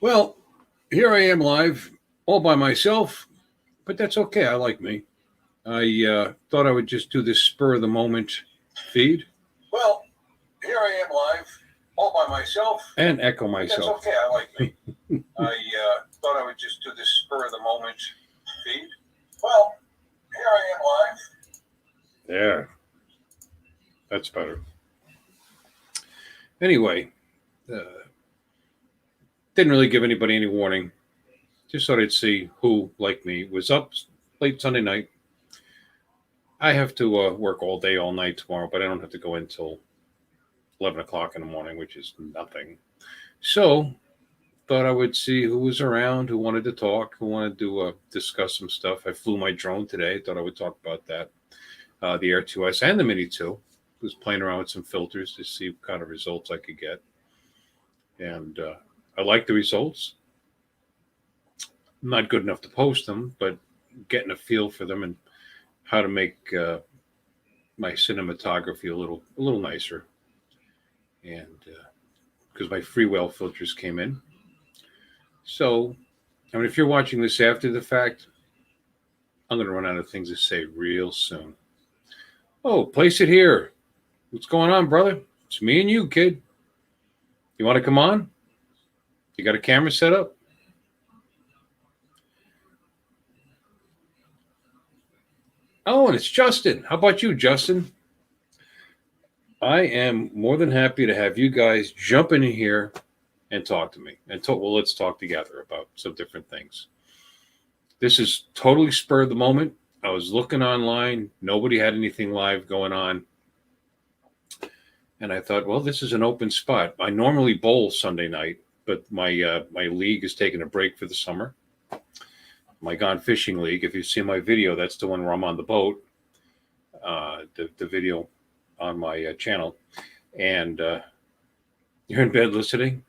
Well, here I am live, all by myself, but that's okay. I like me. I thought I would just do this spur of the moment feed. Well, here I am live, all by myself, and echo myself. That's okay. I like me. I thought I would just do this spur of the moment feed. Well, here I am live. There, that's better. Anyway, uh, didn't really give anybody any warning. Just thought I'd see who, like me, was up late Sunday night. I have to work all day, all night tomorrow, but I don't have to go in until 11 o'clock in the morning, which is nothing. So, thought I would see who was around, who wanted to talk, who wanted to discuss some stuff. I flew my drone today. Thought I would talk about that. The Air 2S and the Mini 2. Was playing around with some filters to see what kind of results I could get. And I like the results. Not good enough to post them, but getting a feel for them and how to make my cinematography a little nicer, and because my freewheel filters came in. So, I mean, if you're watching this after the fact, I'm going to run out of things to say real soon. Oh, place it here. What's going on, brother? It's me and you, kid. You want to come on? You got a camera set up? Oh, and it's Justin. How about you, Justin? I am more than happy to have you guys jump in here and talk to me. And talk. Well, let's talk together about some different things. This is totally spur of the moment. I was looking online. Nobody had anything live going on. And I thought, well, this is an open spot. I normally bowl Sunday night, but my league is taking a break for the summer. My Gone Fishing League. If you see my video, that's the one where I'm on the boat. The video on my channel, and you're in bed listening.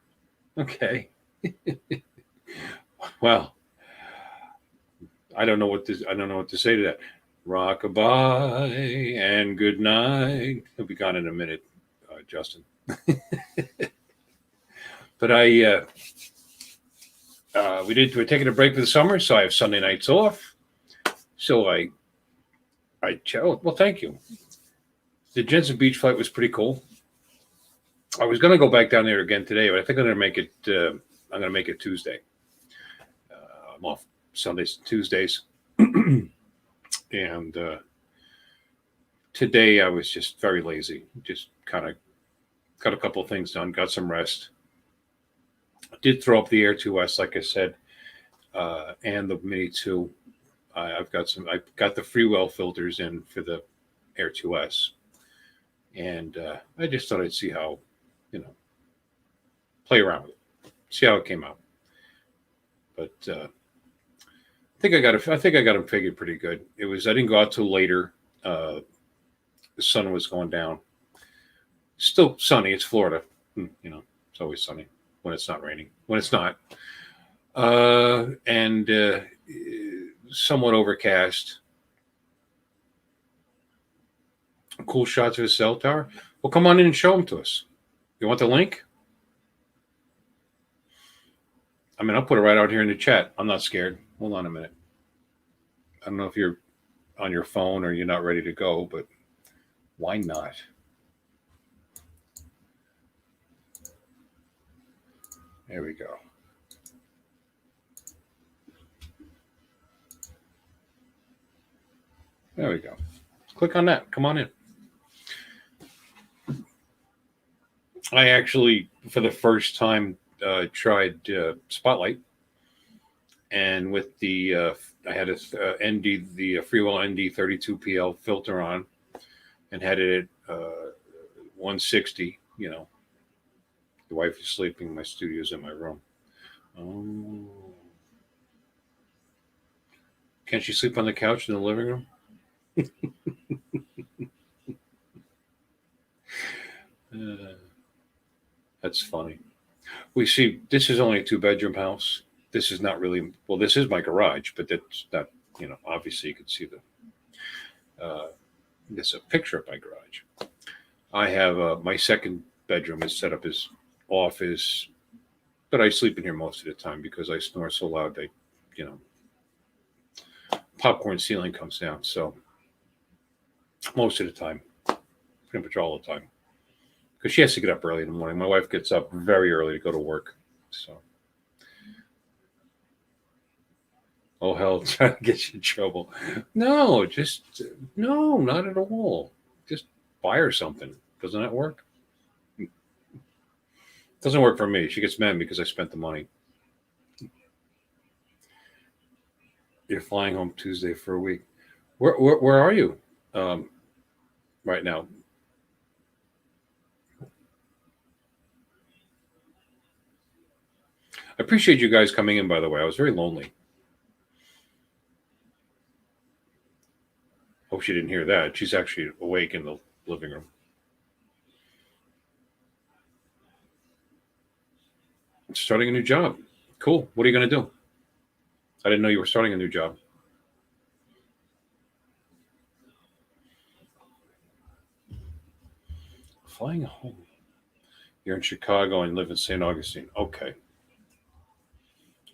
Okay. Well, I don't know what to say to that. Rockabye and good night. He'll be gone in a minute, Justin. But we're taking a break for the summer, so I have Sunday nights off. So well, thank you. The Jensen Beach flight was pretty cool. I was going to go back down there again today, but I think I'm going to make it. I'm going to make it Tuesday. I'm off Sundays, Tuesdays, and today I was just very lazy. Just kind of got a couple of things done, got some rest. Did throw up the Air 2S, like I said, and the Mini 2. I've got the freewheel filters in for the Air 2S, and I just thought I'd see how, play around with it, see how it came out. But I think I got them figured pretty good. I didn't go out till later. The sun was going down. Still sunny. It's Florida. It's always sunny when it's not raining. When it's not, and somewhat overcast. Cool shots of a cell tower. Well, come on in and show them to us. You want the link? I mean, I'll put it right out here in the chat. I'm not scared. Hold on a minute. I don't know if you're on your phone or you're not ready to go, but why not? There we go. There we go. Click on that. Come on in. I actually, for the first time, tried Spotlight, and with the I had a the Freewell ND 32PL filter on, and had it at 160. The wife is sleeping. My studio's in my room. Oh, can't she sleep on the couch in the living room? That's funny. We see this is only a 2-bedroom house. This is not really, well, this is my garage, but that's not, obviously you can see there's a picture of my garage. I have my second bedroom is set up as office, but I sleep in here most of the time because I snore so loud that, you know, popcorn ceiling comes down. So most of the time, pretty much all the time, because she has to get up early in the morning. My wife gets up very early to go to work. So, oh hell, trying to get you in trouble. No, just no, not at all. Just buy her something. Doesn't that work? Doesn't work for me. She gets mad because I spent the money. You're flying home Tuesday for a week. Where are you um, right now? I appreciate you guys coming in. By the way, I was very lonely. Hope she didn't hear that. She's actually awake in the living room. Starting a new job. Cool. What are you going to do? I didn't know you were starting a new job. Flying home. You're in Chicago and live in St. Augustine. Okay.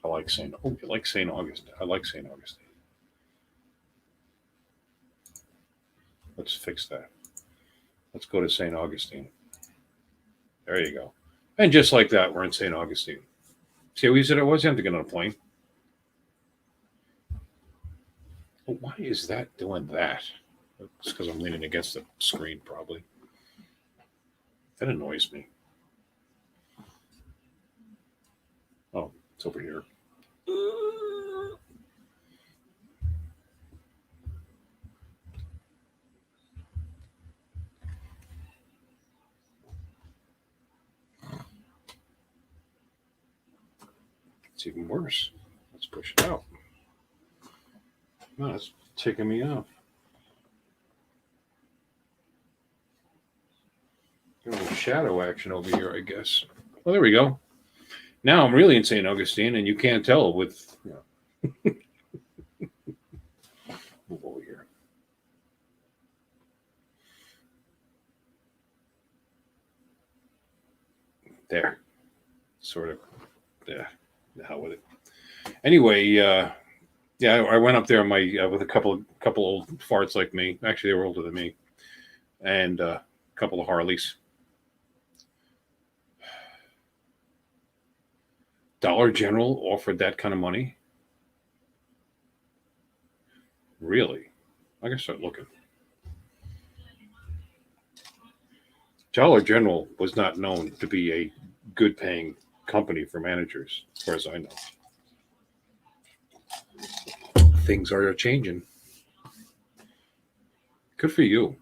I like St. Oh, you like St. Augustine. I like St. Augustine. Let's fix that. Let's go to St. Augustine. There you go. And just like that, we're in St. Augustine. See how easy it was? You have to get on a plane. Well, why is that doing that? It's because I'm leaning against the screen, probably. That annoys me. Oh, it's over here. It's even worse. Let's push it out. No, it's taking me off. A little shadow action over here, I guess. Well, there we go. Now I'm really in St. Augustine, and you can't tell with. You know, move over here. There. Sort of. Yeah. The hell with it. Anyway, yeah, I went up there on my with a couple old farts like me. Actually, they were older than me, and a couple of Harleys. Dollar General offered that kind of money. Really? I gotta start looking. Dollar General was not known to be a good paying company for managers, as far as I know. Things are changing. Good for you.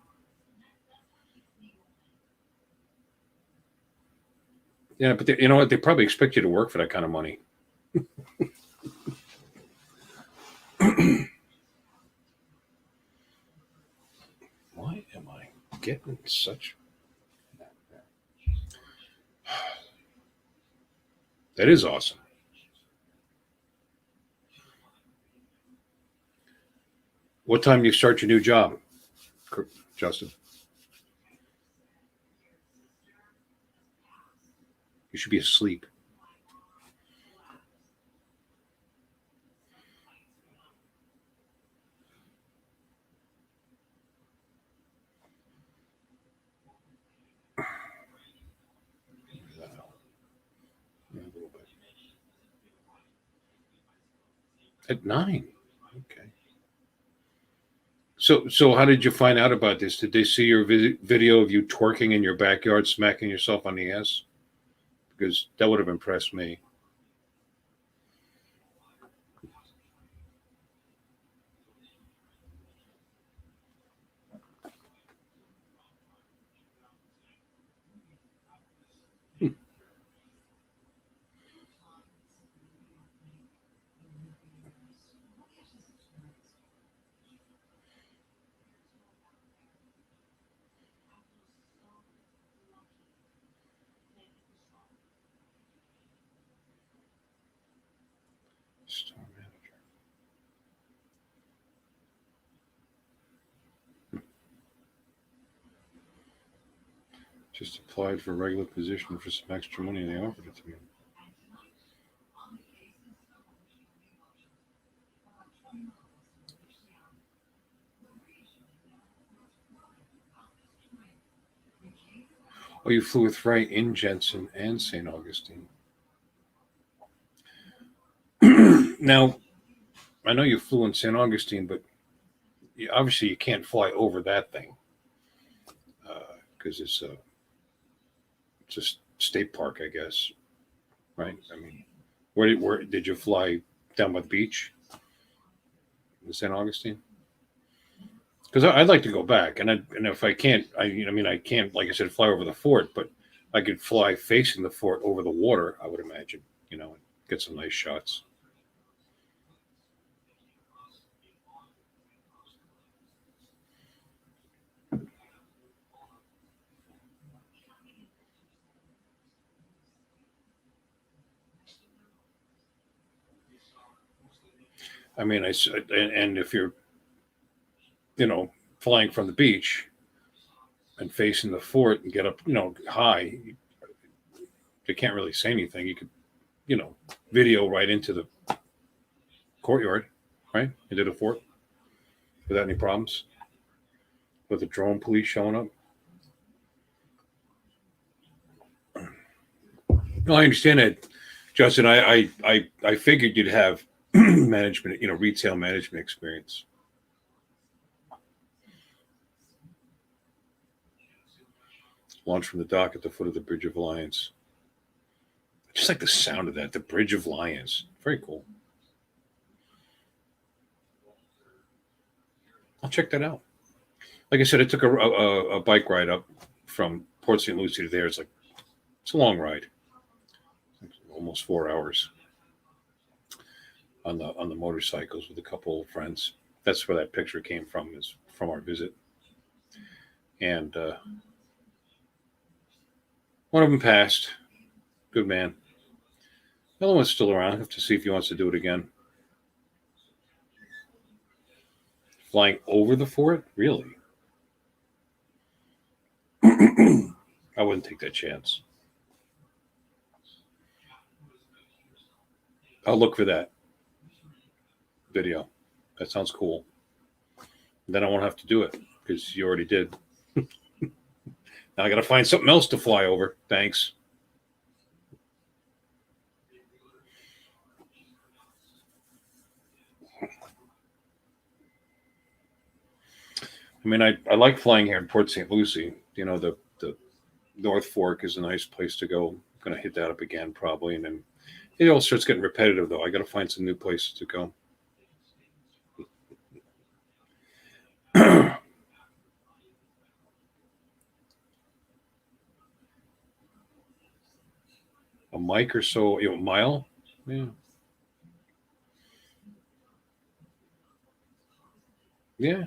Yeah, but you know what? They probably expect you to work for that kind of money. Why am I getting such? That is awesome. What time do you start your new job, Justin? You should be asleep. Yeah, a little bit. At 9. Okay. So how did you find out about this? Did they see your video of you twerking in your backyard, smacking yourself on the ass? Because that would have impressed me. Hmm. Store manager. Just applied for a regular position for some extra money and they offered it to me. Oh, you flew with Ray in Jensen and St. Augustine. Now, I know you flew in St. Augustine, but obviously you can't fly over that thing because it's a state park, I guess, right? I mean, where did you fly down by the beach in St. Augustine? Because I'd like to go back, and if I can't, I mean I can't, like I said, fly over the fort, but I could fly facing the fort over the water. I would imagine, and get some nice shots. I mean, and if you're flying from the beach and facing the fort and get up high, they can't really say anything. You could video right into the courtyard, right, into the fort without any problems with the drone police showing up. No, I understand that, Justin. I figured you'd have management, retail management experience. Launch from the dock at the foot of the Bridge of Lions. I just like the sound of that. The Bridge of Lions. Very cool. I'll check that out. Like I said, I took a bike ride up from Port St. Lucie to there. It's a long ride, almost 4 hours on the motorcycles with a couple of friends. That's where that picture came from. Is from our visit, and one of them passed. Good man. The other one's still around. I have to see if he wants to do it again. Flying over the fort? Really? I wouldn't take that chance. I'll look for that video. That sounds cool. Then I won't have to do it because you already did. Now I got to find something else to fly over. Thanks. I mean, I like flying here in Port St. Lucie. The North Fork is a nice place to go. I'm going to hit that up again probably. And then it all starts getting repetitive, though. I got to find some new places to go. A mic or so, a mile? Yeah. Yeah.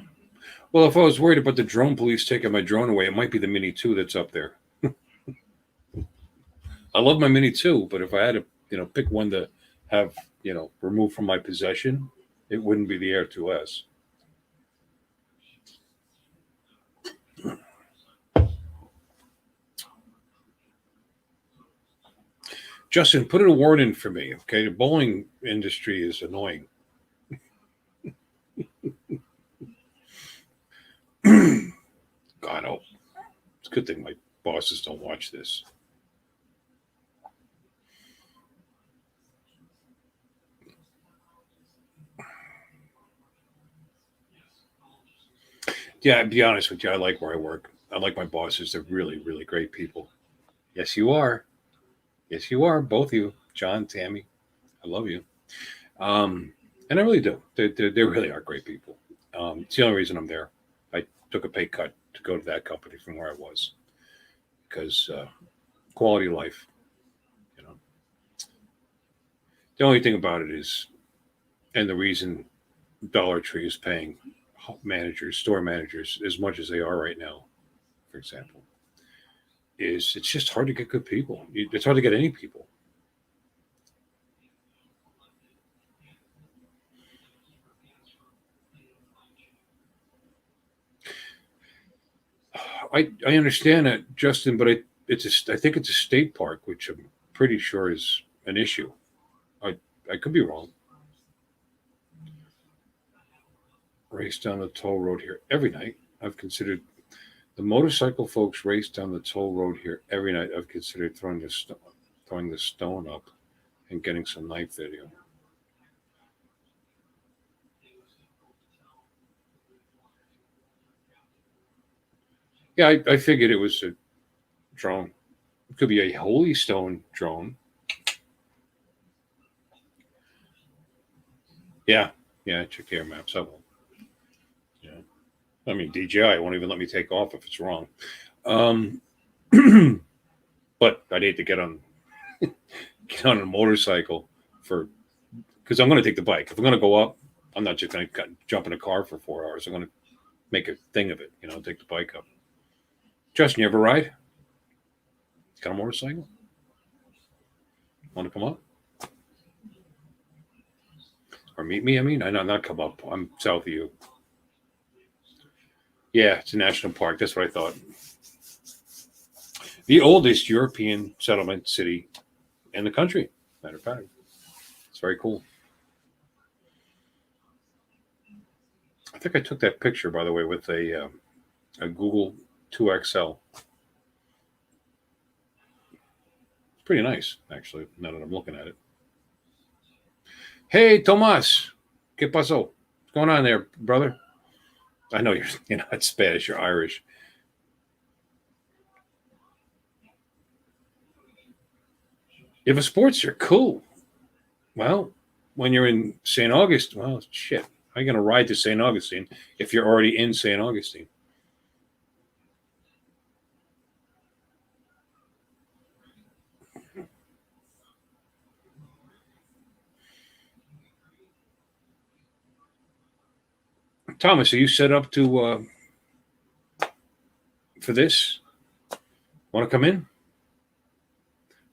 Well, if I was worried about the drone police taking my drone away, it might be the Mini 2 that's up there. I love my Mini 2, but if I had to, pick one to have, removed from my possession, it wouldn't be the Air 2S. Justin, put a warning in for me, okay? The bowling industry is annoying. God, oh, it's a good thing my bosses don't watch this. Yeah, to be honest with you, I like where I work. I like my bosses. They're really, really great people. Yes, you are. Yes, you are. Both of you, John, Tammy. I love you. Um, and I really do. They really are great people. It's the only reason I'm there. I took a pay cut to go to that company from where I was because quality of life. You know, the only thing about it is, and the reason Dollar Tree is paying store managers, as much as they are right now, for example, is it's just hard to get good people. It's hard to get any people. I understand that, Justin, but I think it's a state park, which I'm pretty sure is an issue. I I could be wrong. race down the toll road here every night. I've considered the motorcycle folks race down the toll road here every night. I've considered throwing the stone up and getting some night video. Yeah, I figured it was a drone. It could be a Holy Stone drone. Yeah, yeah. Check the air maps. I will. Yeah, I mean DJI won't even let me take off if it's wrong. But I'd hate to get on a motorcycle for because I'm going to take the bike. If I'm going to go up, I'm not just going to jump in a car for 4 hours. I'm going to make a thing of it. Take the bike up. Justin, you ever ride? Got a motorcycle? Want to come up? Or meet me? I mean, I know not come up. I'm south of you. Yeah, it's a national park. That's what I thought. The oldest European settlement city in the country. Matter of fact, it's very cool. I think I took that picture, by the way, with a Google 2XL. It's pretty nice, actually, now that I'm looking at it. Hey, Tomas. ¿Qué pasó? What's going on there, brother? I know you're not Spanish, you're Irish. If a sports are cool. Well, when you're in St. Augustine, well, shit. How are you going to ride to St. Augustine if you're already in St. Augustine? Thomas, are you set up to for this? Want to come in?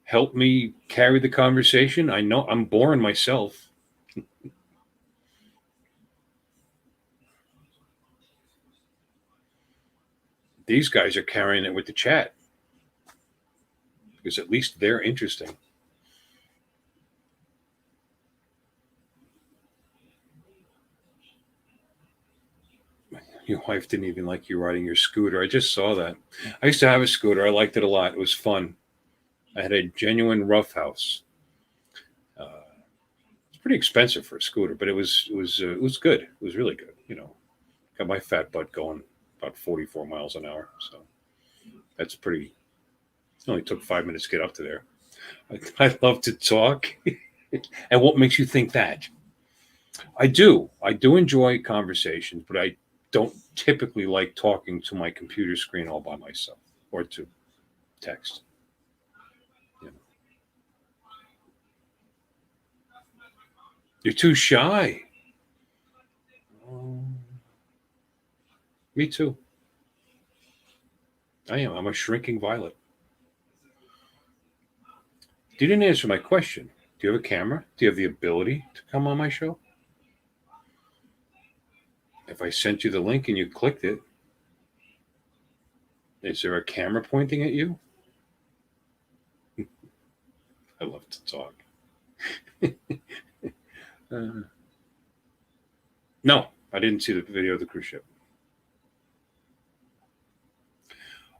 Help me carry the conversation? I know I'm boring myself. These guys are carrying it with the chat because at least they're interesting. Your wife didn't even like you riding your scooter. I just saw that. I used to have a scooter. I liked it a lot. It was fun. I had a genuine roughhouse. It's pretty expensive for a scooter, but it was good. It was really good. Got my fat butt going about 44 miles an hour. So that's pretty. It only took 5 minutes to get up to there. I love to talk. And what makes you think that? I do. I do enjoy conversations, but I don't typically like talking to my computer screen all by myself or to text. You know. You're too shy. Um, Me too. I am. I'm a shrinking violet. You didn't answer my question. Do you have a camera? Do you have the ability to come on my show? If I sent you the link and you clicked it, is there a camera pointing at you? I love to talk. uh, no, I didn't see the video of the cruise ship.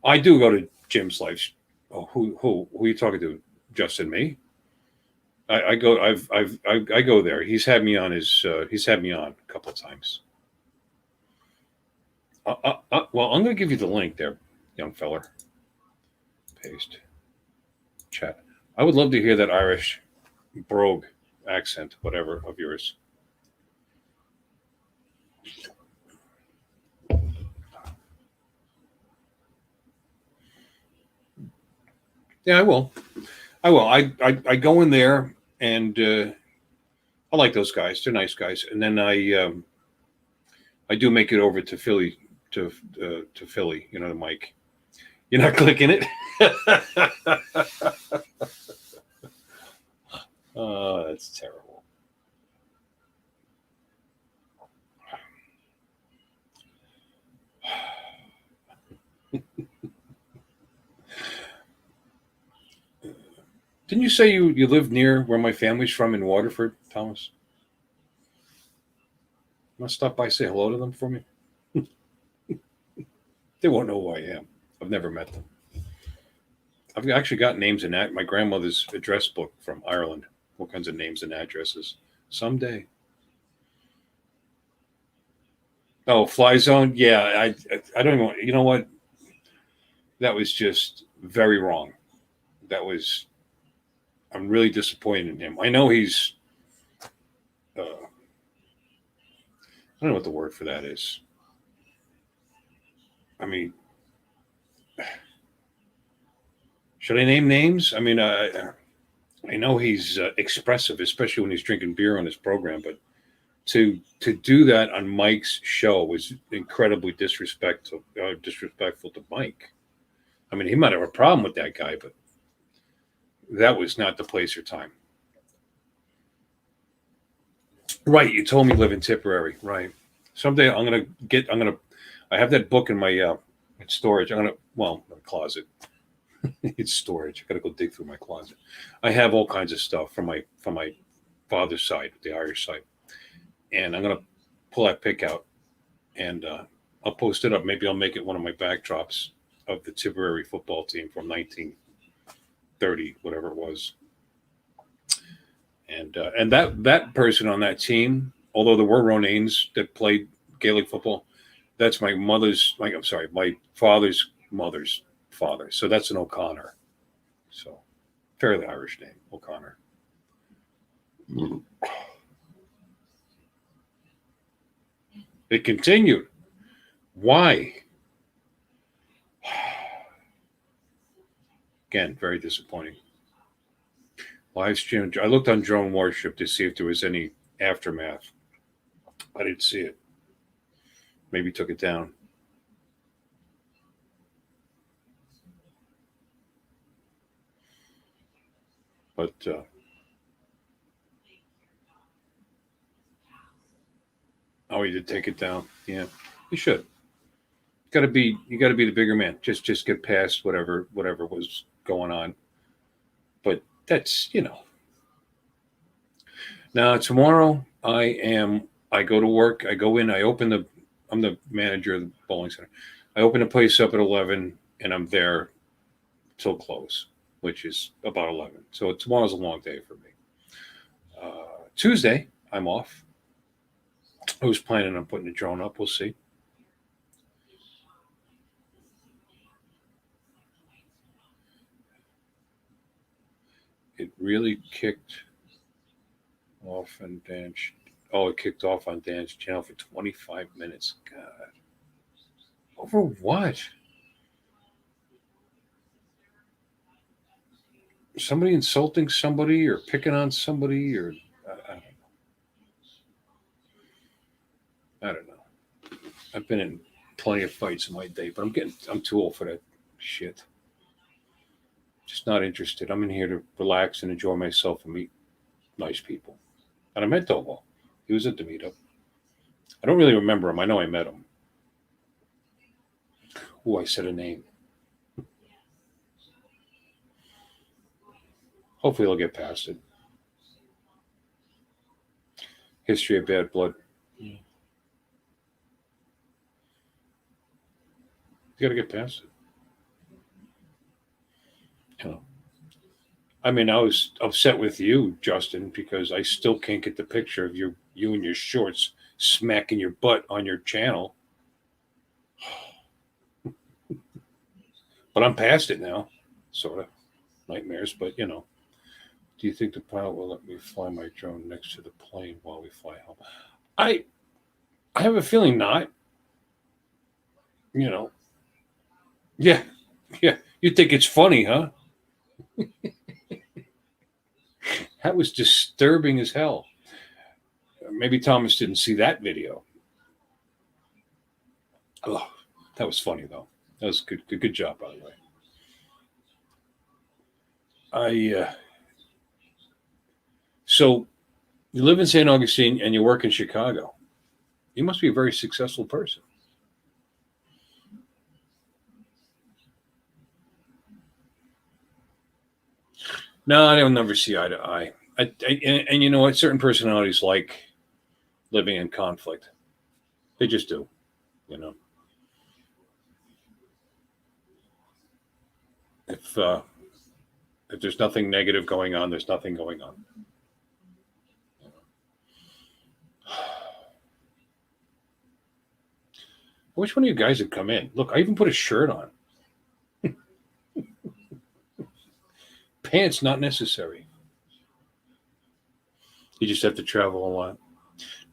I do go to Jim's live. Oh, who are you talking to? Justin, me? I go. I go there. He's had me on He's had me on a couple of times. Well, I'm going to give you the link there, young feller. Paste. Chat. I would love to hear that Irish brogue accent, whatever, of yours. Yeah, I will. I will. I go in there and I like those guys. They're nice guys. And then I do make it over to Philly to Philly. The mic. You're not clicking it. Oh, that's terrible. Didn't you say you live near where my family's from in Waterford, Thomas? Want to stop by, say hello to them for me? They won't know who I am. I've never met them. I've actually got names in that my grandmother's address book from Ireland. All kinds of names and addresses. Someday. Oh, Fly Zone. Yeah, I don't even. You know what? That was just very wrong. That was. I'm really disappointed in him. I know he's. I don't know what the word for that is. I mean, should I name names? I mean, I know he's expressive, especially when he's drinking beer on his program. But to do that on Mike's show was incredibly disrespectful to Mike. I mean, he might have a problem with that guy, but that was not the place or time. Right, you told me you live in Tipperary. Right. Someday I have that book in my storage. My closet. It's storage. I gotta go dig through my closet. I have all kinds of stuff from my father's side, the Irish side, and I'm gonna pull that pic out and I'll post it up. Maybe I'll make it one of my backdrops of the Tipperary football team from 1930, whatever it was. And that person on that team, although there were Ronanes that played Gaelic football, that's my father's mother's father. So that's an O'Connor. So fairly Irish name, O'Connor. It continued. Why? Again, very disappointing. Live stream. I looked on Drone Warship to see if there was any aftermath. I didn't see it. Maybe took it down. But oh, he did take it down. Yeah, you should. You got to be the bigger man. Just get past whatever was going on. But that's Now tomorrow I go to work. I go in. I'm the manager of the bowling center. I open the place up at 11, and I'm there till close, which is about 11. So tomorrow's a long day for me. Tuesday I'm off. I was planning on putting a drone up. We'll see. It really kicked off and danced. Oh, it kicked off on Dan's channel for 25 minutes. God. Over what? Somebody insulting somebody or picking on somebody or I don't know. I don't know. I've been in plenty of fights in my day, but I'm too old for that shit. Just not interested. I'm in here to relax and enjoy myself and meet nice people. And I met Dovo. He was at the meetup. I don't really remember him. I know I met him. Oh, I said a name. Hopefully he'll get past it. History of bad blood. You got to get past it. I mean, I was upset with you, Justin, because I still can't get the picture of you in your shorts smacking your butt on your channel. But I'm past it now, sort of. Nightmares, but Do you think the pilot will let me fly my drone next to the plane while we fly home? I have a feeling not. Yeah. You think it's funny, huh? That was disturbing as hell. Maybe Thomas didn't see that video. Oh, that was funny though. That was good job, by the way. So you live in St. Augustine and you work in Chicago. You must be a very successful person. No, I don't never see eye to eye. And you know what? Certain personalities like living in conflict. They just do, you know. If uh, if there's nothing negative going on, there's nothing going on. I wish one of you guys had come in. Look, I even put a shirt on. Pants not necessary. You just have to travel a lot.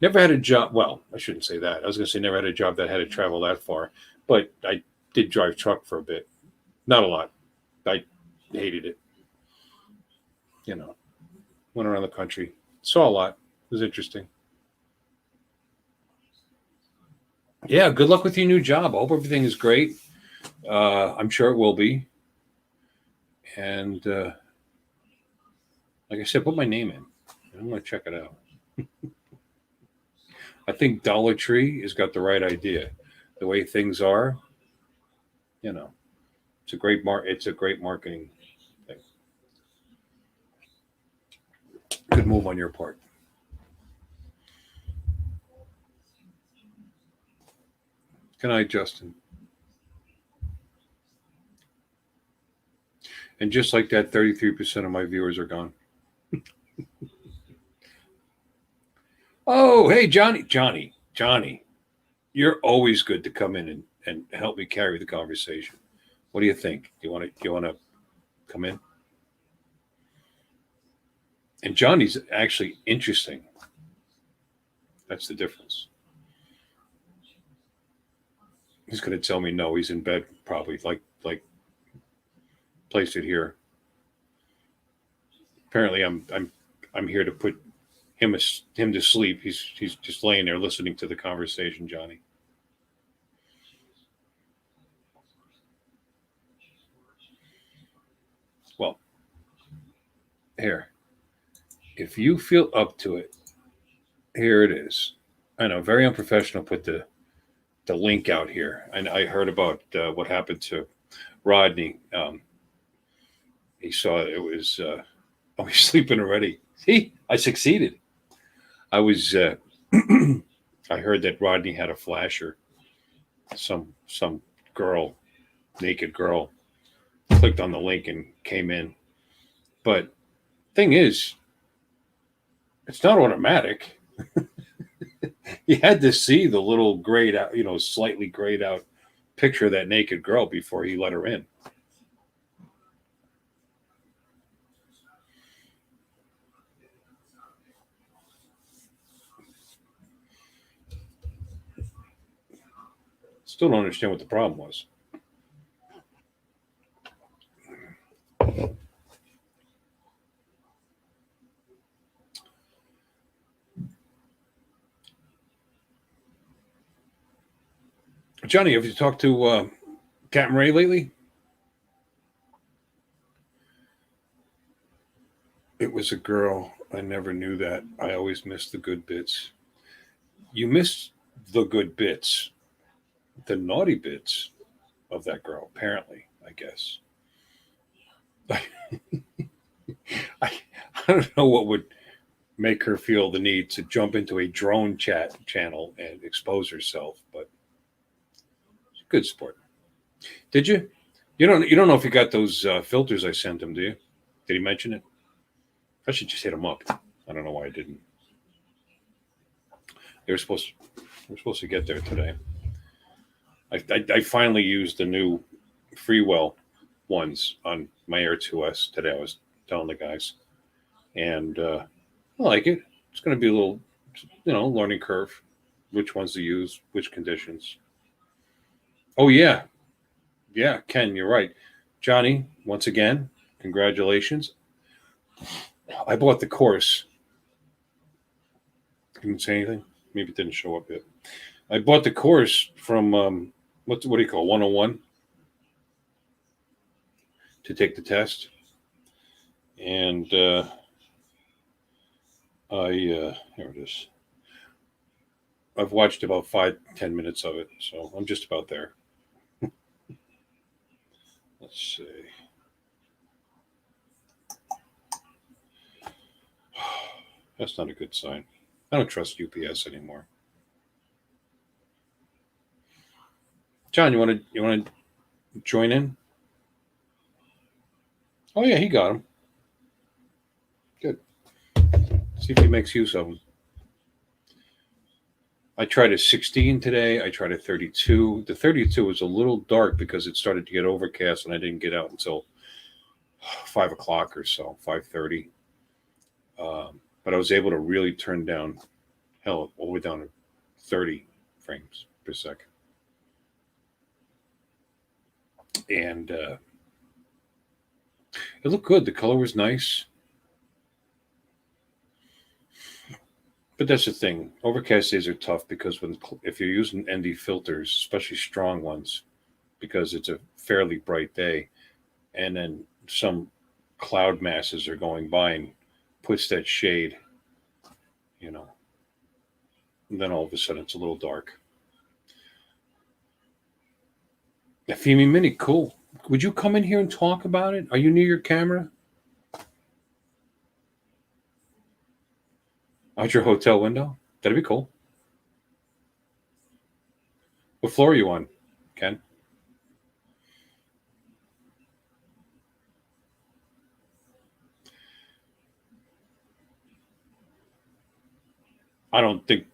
Never had a job. Well, I shouldn't say that. I was going to say never had a job that had to travel that far, but I did drive truck for a bit. Not a lot. I hated it. You know, went around the country, saw a lot. It was interesting. Yeah, good luck with your new job. I hope everything is great. I'm sure it will be. And like I said, put my name in. I'm going to check it out. I think Dollar Tree has got the right idea. The way things are, you know, It's a great marketing thing. Good move on your part. Good night, Justin. And just like that, 33% of my viewers are gone. Oh, hey, Johnny. You're always good to come in and help me carry the conversation. What do you think? Do you want to come in? And Johnny's actually interesting. That's the difference. He's going to tell me no. He's in bed probably. Like placed it here. Apparently, I'm here to put him to sleep. He's just laying there listening to the conversation, Johnny. Well, here, if you feel up to it, here it is. I know, very unprofessional. Put the link out here, and I heard about what happened to Rodney. He saw it was. Oh, he's sleeping already. See, I succeeded. I was. I heard that Rodney had a flasher. Some girl, naked girl, clicked on the link and came in. But thing is, it's not automatic. He had to see the little grayed out, slightly grayed out picture of that naked girl before he let her in. Still don't understand what the problem was. Johnny, have you talked to Captain Ray lately? It was a girl. I never knew that. I always missed the good bits. You missed the good bits, the naughty bits of that girl, apparently, I guess. I, I don't know what would make her feel the need to jump into a drone chat channel and expose herself, but good sport. Did you? You don't know if you got those filters I sent him, do you? Did he mention it? I should just hit him up. I don't know why I didn't. They were supposed to, we are supposed to get there today. I finally used the new Freewell ones on my Air 2S today. I was telling the guys, and I like it. It's going to be a little, learning curve. Which ones to use, which conditions. Oh yeah, Ken, you're right. Johnny, once again, congratulations. I bought the course. Didn't say anything. Maybe it didn't show up yet. I bought the course from what do you call 101 to take the test, and here it is. I've watched about 5-10 minutes of it, so I'm just about there. Let's see. That's not a good sign. I don't trust UPS anymore. John, you want to join in? Oh yeah, he got him. Good. See if he makes use of them. I tried a 16 today. I tried a 32. The 32 was a little dark because it started to get overcast, and I didn't get out until 5 o'clock or so, 5:30. But I was able to really turn down hell all the way down to 30 frames per second, and it looked good. The color was nice, but that's the thing. Overcast days are tough because if you're using ND filters, especially strong ones, because it's a fairly bright day, and then some cloud masses are going by and puts that shade, you know, and then all of a sudden it's a little dark. Femi Mini, cool. Would you come in here and talk about it? Are you near your camera? Out your hotel window? That'd be cool. What floor are you on, Ken? I don't think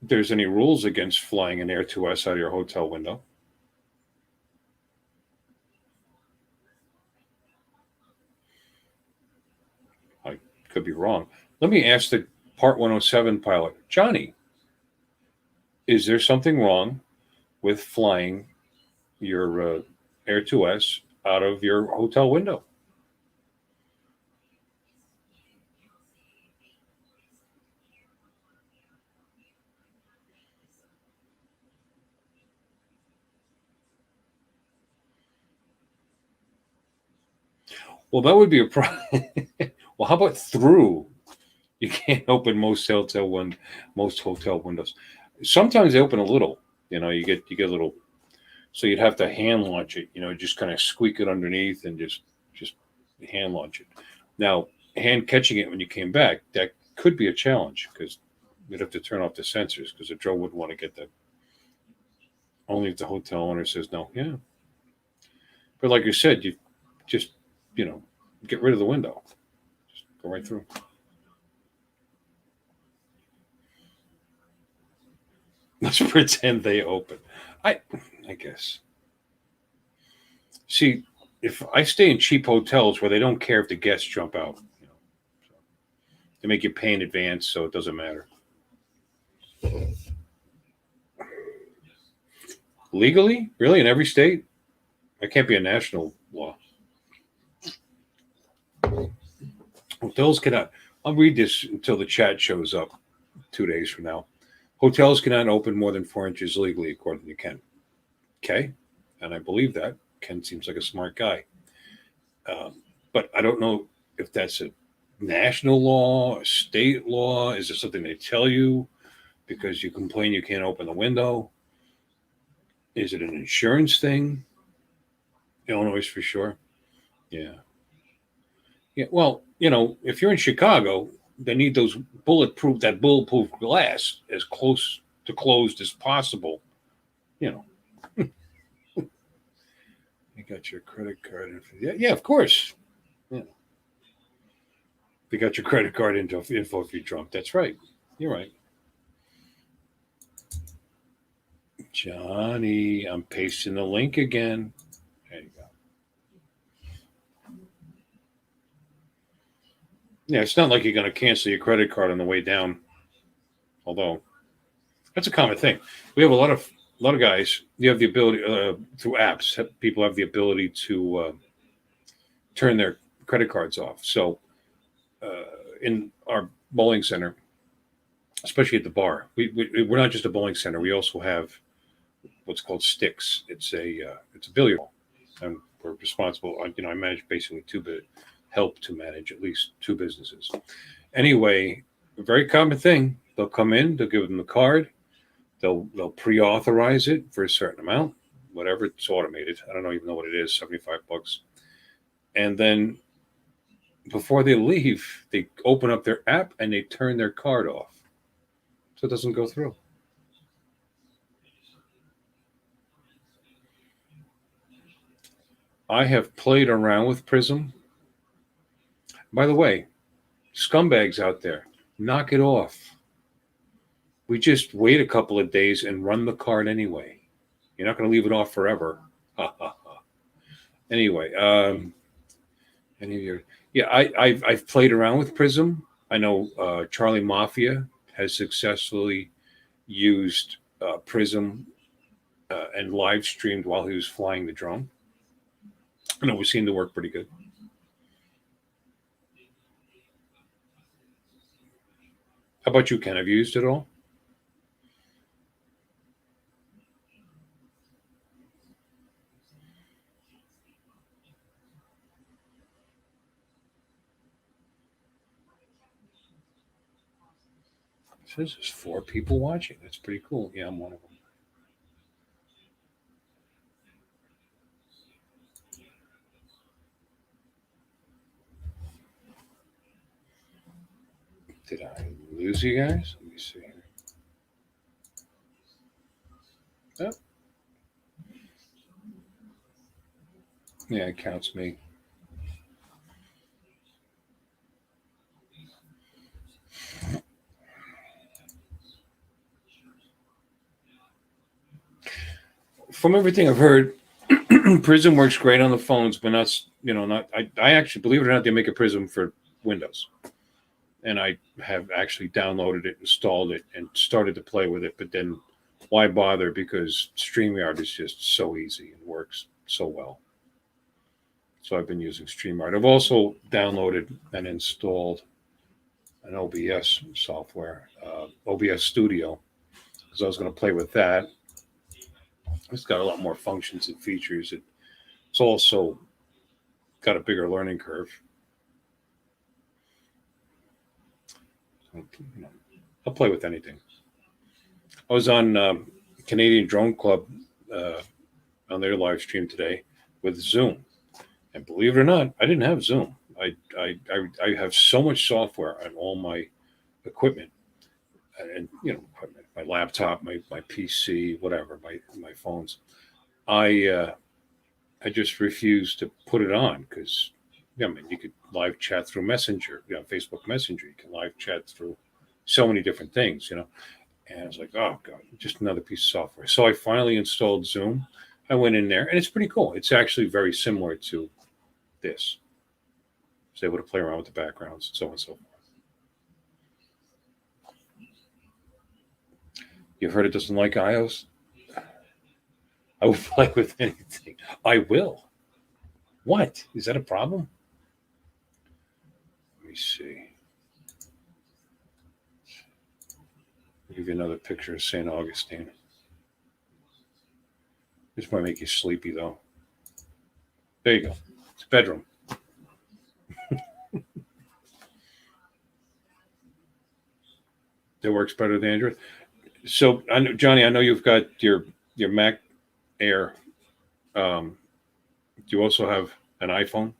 there's any rules against flying an Air 2S out of your hotel window. I could be wrong. Let me ask the Part 107 pilot, Johnny, is there something wrong with flying your Air 2S out of your hotel window? Well, that would be a problem. Well, how about through? You can't open most hotel windows. Sometimes they open a little. You get a little. So you'd have to hand launch it. Just kind of squeak it underneath and just hand launch it. Now, hand catching it when you came back, that could be a challenge because you'd have to turn off the sensors because the drone wouldn't want to get that. Only if the hotel owner says no. Yeah, but like you said, you just you know get rid of the window. Just go right through. Let's pretend they open. I I guess. See, if I stay in cheap hotels where they don't care if the guests jump out, so they make you pay in advance, so it doesn't matter. Legally, really, in every state, that can't be a national law. Hotels cannot. I'll read this until the chat shows up 2 days from now. Hotels cannot open more than 4 inches legally, according to Ken. Okay, and I believe that. Ken seems like a smart guy. But I don't know if that's a national law, a state law. Is it something they tell you because you complain you can't open the window? Is it an insurance thing? Illinois for sure. Yeah. Yeah. Well, if you're in Chicago, they need bulletproof glass as close to closed as possible. You know, you got your credit card info. Yeah, of course. Yeah. They got your credit card info if you're drunk. That's right. You're right. Johnny, I'm pasting the link again. There you go. Yeah, it's not like you're going to cancel your credit card on the way down. Although that's a common thing. We have a lot of guys. You have the ability through apps. People have the ability to turn their credit cards off. So in our bowling center, especially at the bar, we're not just a bowling center. We also have what's called sticks. It's a billiard ball, and we're responsible. I manage basically help to manage at least two businesses. Anyway, a very common thing. They'll come in. They'll give them the card. They'll pre-authorize it for a certain amount, whatever. It's automated. I don't even know what it is. $75, and then before they leave, they open up their app and they turn their card off, so it doesn't go through. I have played around with Prism. By the way, scumbags out there, knock it off. We just wait a couple of days and run the card anyway. You're not going to leave it off forever. Ha ha ha. Anyway, any of your yeah, I've played around with Prism. I know Charlie Mafia has successfully used Prism and live streamed while he was flying the drone. I know we seem to work pretty good. How about you, Ken? Have you used it all? It says there's 4 people watching. That's pretty cool. Yeah, I'm one of them. Did I lose you guys? Let me see. Oh, yeah, it counts me. From everything I've heard, Prism works great on the phones, but not not. I actually believe it or not, they make a Prism for Windows, and I have actually downloaded it, installed it, and started to play with it. But then, why bother? Because StreamYard is just so easy and works so well. So I've been using StreamYard. I've also downloaded and installed an OBS software, OBS Studio, because I was going to play with that. It's got a lot more functions and features. It's also got a bigger learning curve. I'll play with anything. I was on Canadian Drone Club on their live stream today with Zoom, and believe it or not, I didn't have Zoom. I have so much software on all my equipment, and equipment, my laptop, my PC, whatever, my phones. I just refuse to put it on because I mean you could live chat through Messenger, Facebook Messenger. You can live chat through so many different things. And I was like, oh god, just another piece of software. So I finally installed Zoom. I went in there, and it's pretty cool. It's actually very similar to this. I was able to play around with the backgrounds and so on and so forth. You've heard it doesn't like iOS. I will play with anything. I will. What? Is that a problem? Let me see. I'll give you another picture of St. Augustine. This might make you sleepy, though. There you go. It's a bedroom. That works better than Android. So, Johnny, I know you've got your Mac Air. Do you also have an iPhone?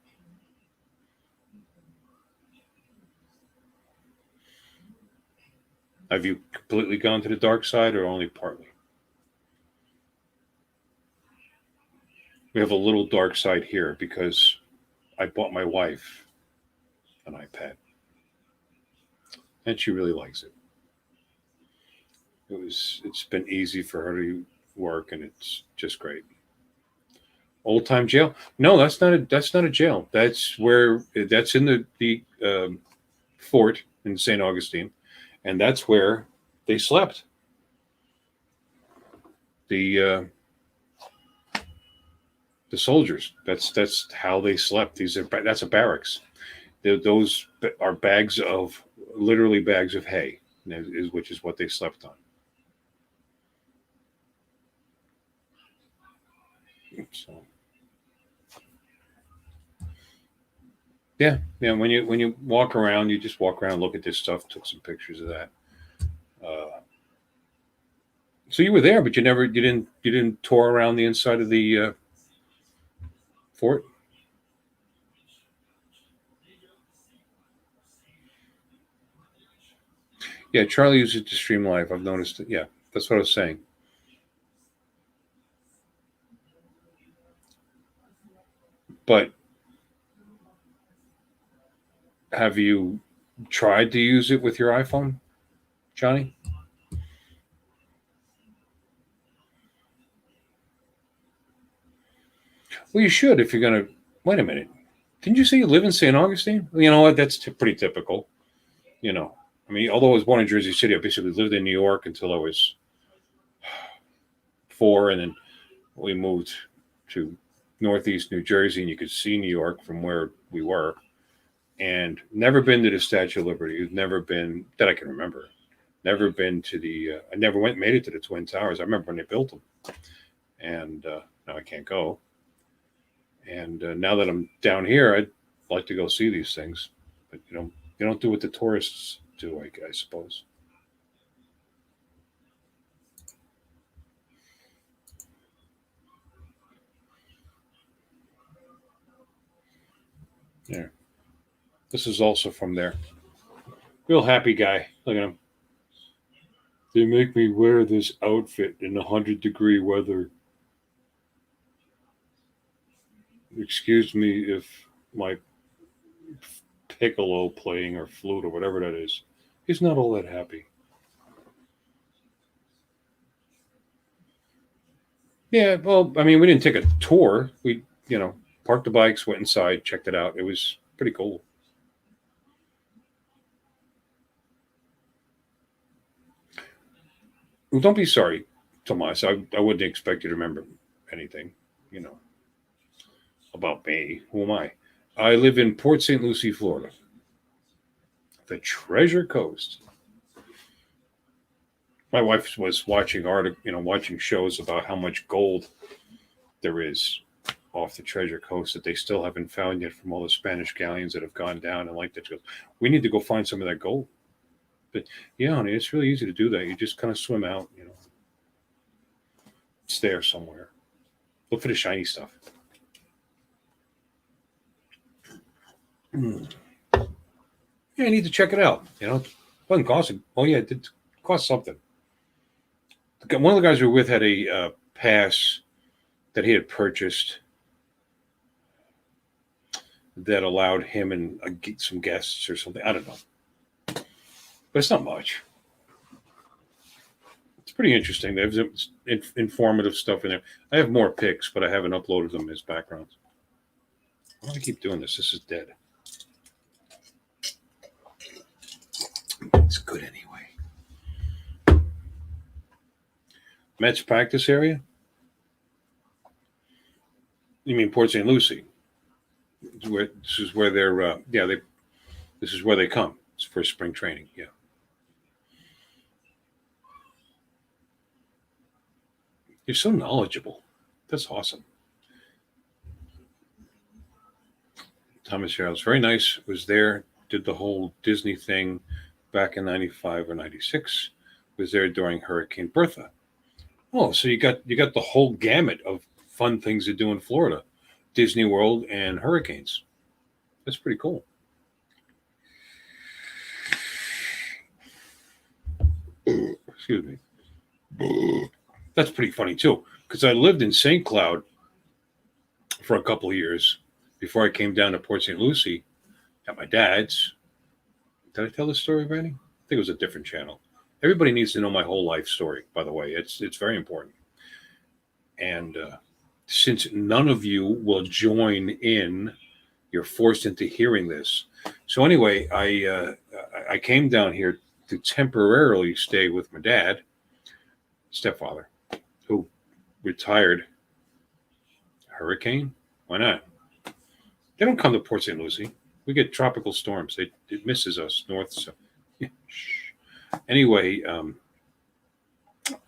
Have you completely gone to the dark side or only partly? We have a little dark side here because I bought my wife an iPad and she really likes it. It's been easy for her to work and it's just great. Old time jail? No, that's not a jail. That's in the fort in St. Augustine, and that's where they slept. The the soldiers. That's how they slept. That's a barracks. Those are bags of literally bags of hay, which is what they slept on. So yeah, yeah. When you walk around, you just walk around, look at this stuff. Took some pictures of that. So you were there, but you didn't tour around the inside of the fort. Yeah, Charlie uses it to stream live. I've noticed it. Yeah, that's what I was saying. But have you tried to use it with your iPhone, Johnny? Well, you should if you're going to. Wait a minute. Didn't you say you live in St. Augustine? You know what? That's pretty typical. You know, I mean, although I was born in Jersey City, I basically lived in New York until I was 4, and then we moved to Northeast New Jersey, and you could see New York from where we were. And never been to the Statue of Liberty. Never been that I can remember. Never been to the. I never made it to the Twin Towers. I remember when they built them, and now I can't go. And now that I'm down here, I'd like to go see these things, but you don't do what the tourists do, I suppose. Yeah, this is also from there. Real happy guy. Look at him. They make me wear this outfit in 100-degree weather. Excuse me if my piccolo playing or flute or whatever that is, he's not all that happy. Yeah, well, I mean, we didn't take a tour. We, parked the bikes, went inside, checked it out. It was pretty cool. Well, don't be sorry, Tomas. I wouldn't expect you to remember anything, you know, about me. Who am I? I live in Port St. Lucie, Florida, the Treasure Coast. My wife was watching shows about how much gold there is off the Treasure Coast that they still haven't found yet from all the Spanish galleons that have gone down and like that. She goes, we need to go find some of that gold. But yeah, honey, it's really easy to do that. You just kind of swim out, it's there somewhere. Look for the shiny stuff. Yeah, I need to check it out. It wasn't costing. Oh yeah, it did cost something. One of the guys we were with had a pass that he had purchased that allowed him and some guests or something. I don't know, but it's not much. It's pretty interesting. There's informative stuff in there. I have more pics, but I haven't uploaded them as backgrounds. Why do I keep doing this? This is dead. It's good anyway. Mets practice area? You mean Port St. Lucie? This is where they're. This is where they come. It's for spring training. Yeah. You're so knowledgeable. That's awesome. Thomas Harrell's very nice. Was there. Did the whole Disney thing back in '95 or '96. Was there during Hurricane Bertha. Oh, so you got the whole gamut of fun things to do in Florida, Disney World and hurricanes. That's pretty cool. Excuse me. That's pretty funny too, because I lived in St. Cloud for a couple of years before I came down to Port St. Lucie at my dad's. Did I tell this story already? I think it was a different channel. Everybody needs to know my whole life story, by the way. It's very important. And since none of you will join in, you're forced into hearing this. So anyway, I came down here to temporarily stay with my dad, stepfather, who retired. Hurricane? Why not? They don't come to Port St. Lucie. We get tropical storms. It misses us north. So, yeah. Anyway,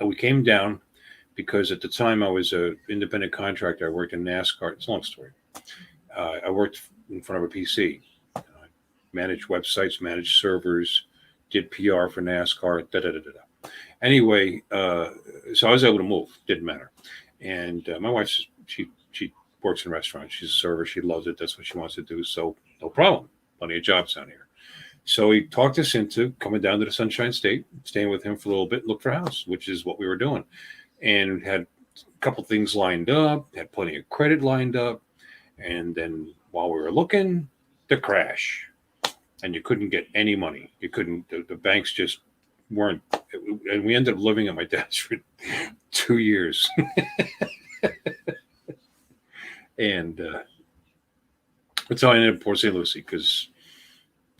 we came down because at the time I was an independent contractor. I worked in NASCAR. It's a long story. I worked in front of a PC. Managed websites, managed servers, did PR for NASCAR. Anyway, so I was able to move. Didn't matter. And my wife, she works in restaurants. She's a server. She loves it. That's what she wants to do. So no problem. Plenty of jobs down here. So he talked us into coming down to the Sunshine State, staying with him for a little bit, look for a house, which is what we were doing. And had a couple things lined up, had plenty of credit lined up. And then while we were looking, the crash, and you couldn't get any money. You couldn't. The banks just weren't. And we ended up living at my dad's for 2 years, and that's how I ended up in Port St. Lucie, because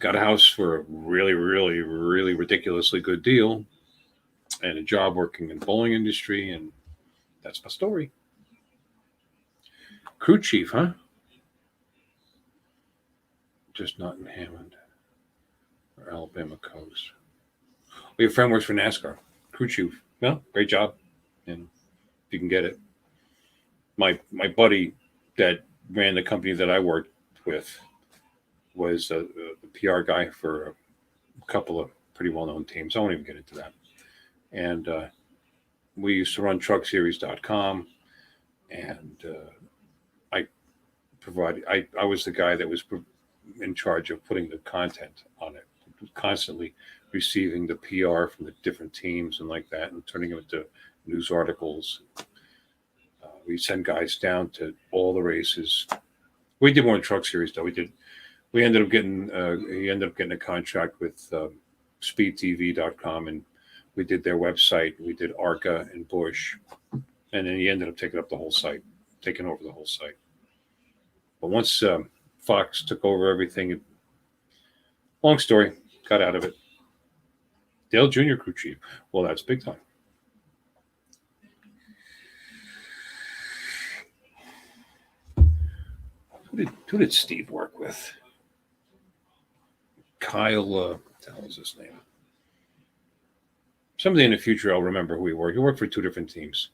got a house for a really, really, really ridiculously good deal, and a job working in the bowling industry, and that's my story. Crew chief, huh? Just not in Hammond or Alabama coast. We have a friend works for NASCAR. Crew chief. Well, great job. And if you can get it. My buddy that ran the company that I worked with was the PR guy for a couple of pretty well known teams. I won't even get into that. And we used to run truckseries.com, and I I was the guy that was in charge of putting the content on it, constantly receiving the PR from the different teams and like that, and turning it into news articles. We send guys down to all the races. We did more than Truck Series though. We ended up getting he ended up getting a contract with speedtv.com, and we did their website. We did ARCA and Bush, and then he ended up taking over the whole site. But once Fox took over everything, long story, got out of it. Dale Jr. crew chief. Well, that's big time. Who did Steve work with? Kyle, what the hell is his name? Someday in the future, I'll remember who he worked. He worked for 2 different teams.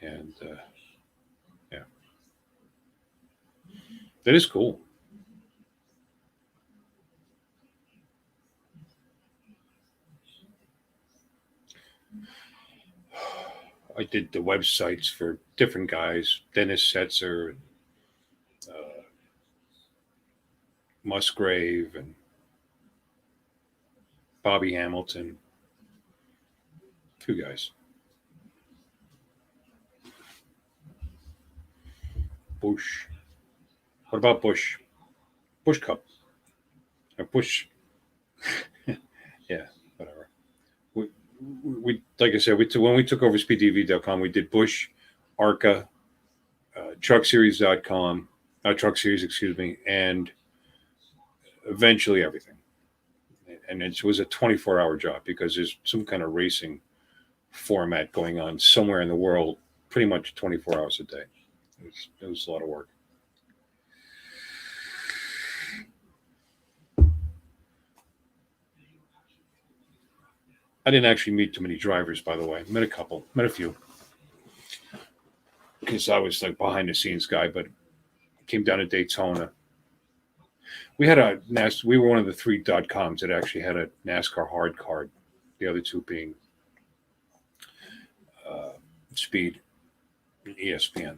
And yeah, that is cool. I did the websites for different guys, Dennis Setzer, Musgrave, and Bobby Hamilton. Two guys. Bush. What about Bush? Bush Cup. Or Bush. Yeah, whatever. We like I said, when we took over SpeedTV.com, we did Bush, ARCA, TruckSeries.com, Truck Series, excuse me, and eventually everything. And it was a 24-hour job because there's some kind of racing format going on somewhere in the world, pretty much 24 hours a day. It was a lot of work. I didn't actually meet too many drivers, by the way. Met a few. Because I was like behind the scenes guy, but came down to Daytona. We had we were one of the 3 .coms that actually had a NASCAR hard card. The other 2 being Speed and ESPN.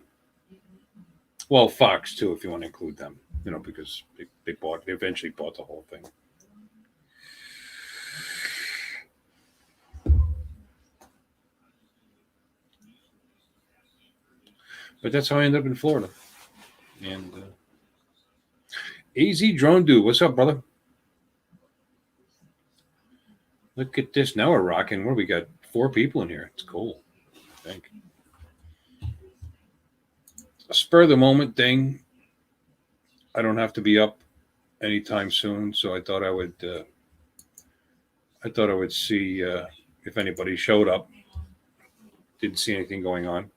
Well, Fox too, if you want to include them, because they eventually bought the whole thing. But that's how I ended up in Florida. And AZ Drone Dude, what's up, brother? Look at this. Now we're rocking. What do we got? 4 people in here. It's cool. I think. A spur of the moment thing. I don't have to be up anytime soon, so I thought I would see if anybody showed up. Didn't see anything going on.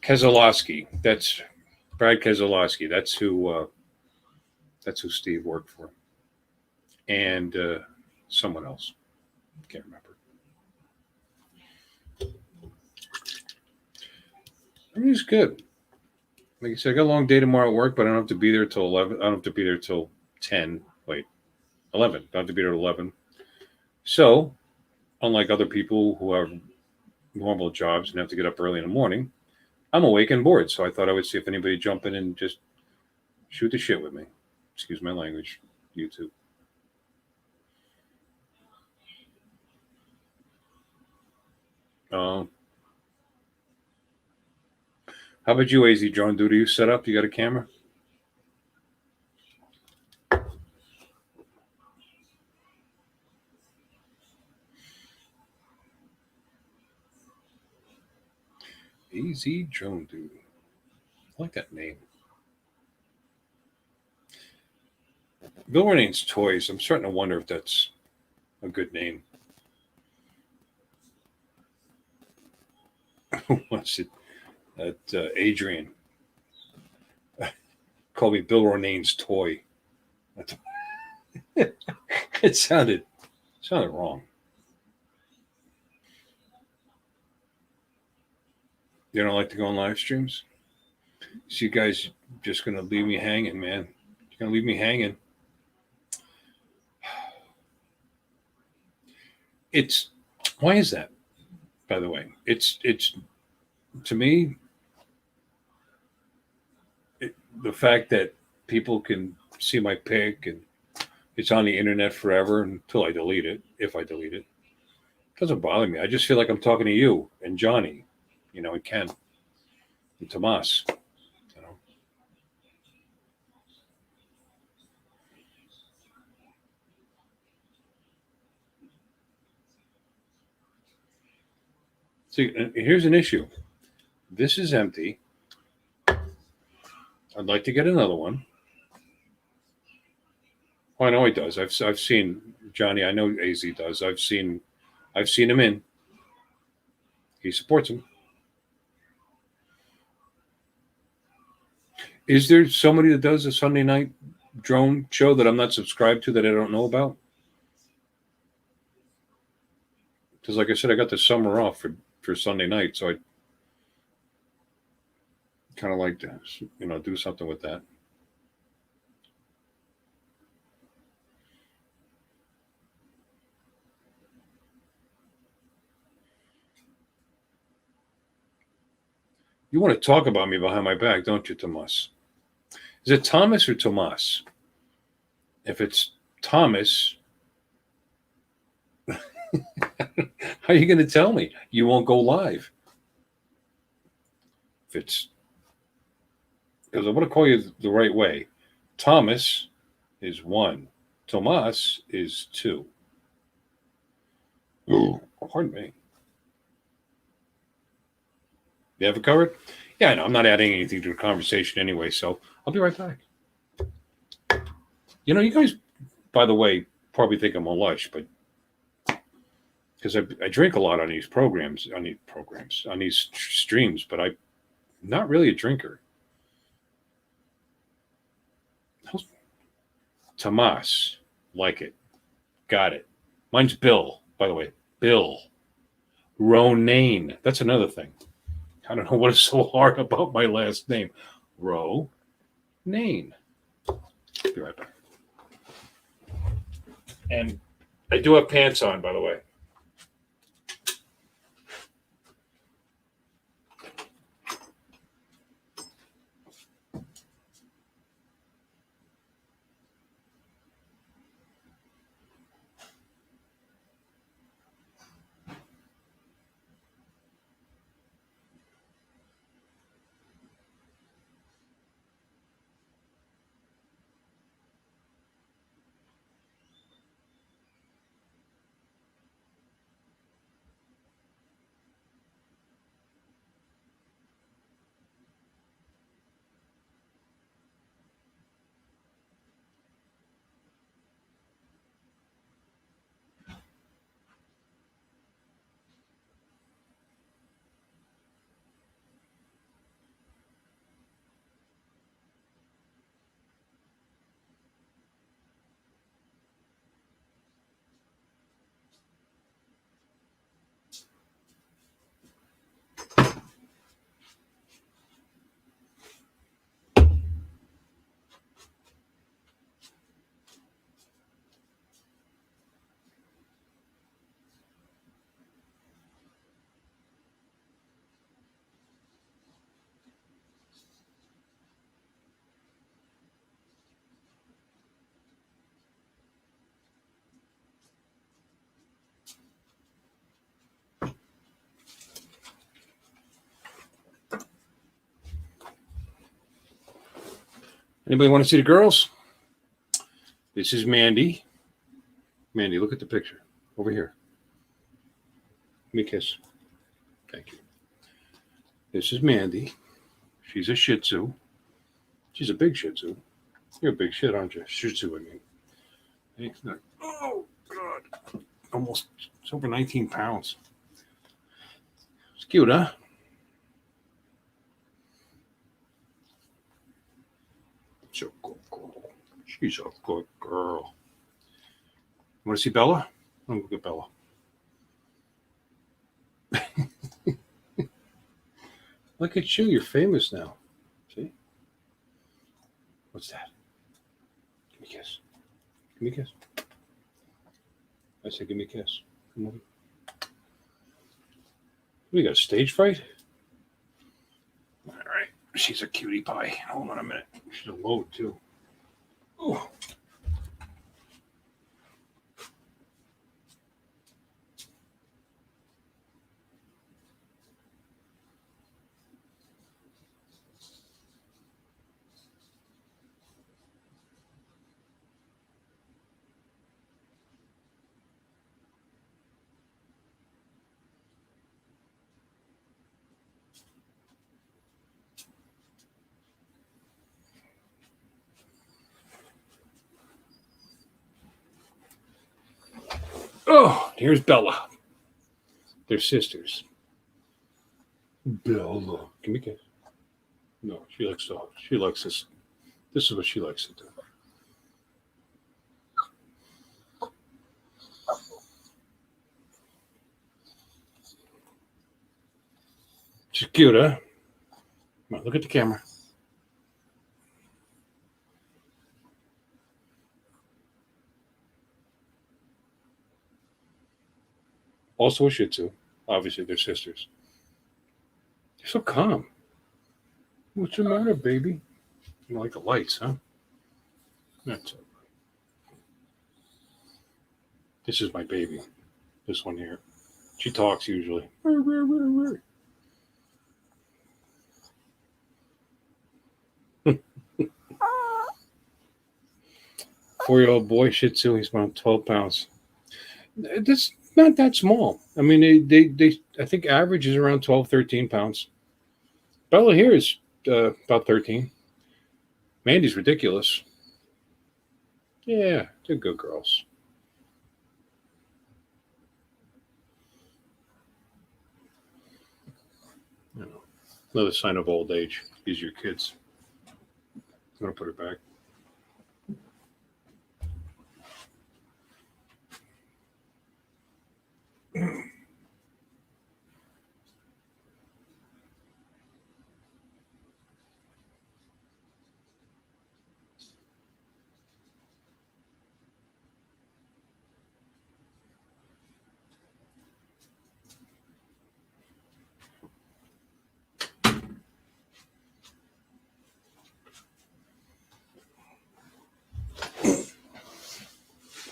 Keselowski. That's Brad Keselowski. That's who Steve worked for. And someone else. Can't remember. I mean, he's good. Like I said, I got a long day tomorrow at work, but I don't have to be there till 11. I don't have to be there till 10. Wait, 11. I don't have to be there at 11. So, unlike other people who have normal jobs and have to get up early in the morning, I'm awake and bored. So I thought I would see if anybody jump in and just Shoot the shit with me. Excuse my language. YouTube. Um, how about you, AZ John? Do you set up? You got a camera? AZ Joan Dude. I like that name. Bill Renane's Toys. I'm starting to wonder if that's a good name. What's it? That Adrian called me Bill Renane's Toy. It sounded wrong. You don't like to go on live streams? So you guys just gonna leave me hanging, man. You're gonna leave me hanging. It's why is that? By the way, it's to me the fact that people can see my pic and it's on the internet forever until I delete it. If I delete it, doesn't bother me. I just feel like I'm talking to you and Johnny, and Ken and Tomas. You know, see, here's an issue. This is empty. I'd like to get another one. Oh, I know he does. I've seen Johnny. I know Az does. I've seen him in. He supports him. Is there somebody that does a Sunday night drone show that I'm not subscribed to that I don't know about? Because, like I said, I got the summer off for Sunday night, so I kind of like to do something with that. You want to talk about me behind my back, don't you, Tomas? Is it Thomas or Tomas? If it's Thomas, how are you going to tell me? You won't go live. If it's because I want to call you the right way. Thomas is one. Tomas is two. Ooh, pardon me. You have it covered? Yeah, I know. I'm not adding anything to the conversation anyway, so I'll be right back. You guys, by the way, probably think I'm a lush, but because I drink a lot on these on these streams, but I'm not really a drinker. Tomas, like it. Got it. Mine's Bill, by the way. Bill. Ronane. That's another thing. I don't know what is so hard about my last name. Ronane. Be right back. And I do have pants on, by the way. Anybody want to see the girls? This is Mandy. Mandy, look at the picture. Over here. Give me a kiss. Thank you. This is Mandy. She's a Shih Tzu. She's a big Shih Tzu. You're a big shit, aren't you? Shih Tzu, I mean. Hey, oh, God. Almost, it's over 19 pounds. It's cute, huh? She's a good girl. She's a good girl. Want to see Bella? I'm going to get Bella. Look at you. You're famous now. See? What's that? Give me a kiss. Give me a kiss. I said, give me a kiss. Come on. We got a stage fright? All right. She's a cutie pie. Hold on a minute. She's a load, too. Oh. Oh, here's Bella. They're sisters. Bella. Give me a kiss. No, she likes this. This is what she likes to do. She's cute, huh? Come on, look at the camera. Also a Shih Tzu. Obviously, they're sisters. You're so calm. What's the matter, baby? You like the lights, huh? That's all right. This is my baby. This one here. She talks usually. 4-year-old boy Shih Tzu. He's about 12 pounds. That's not that small. I mean, they I think average is around 12, 13 pounds. Bella here is about 13. Mandy's ridiculous. Yeah, they're good girls. You know, another sign of old age is your kids. I'm going to put it back.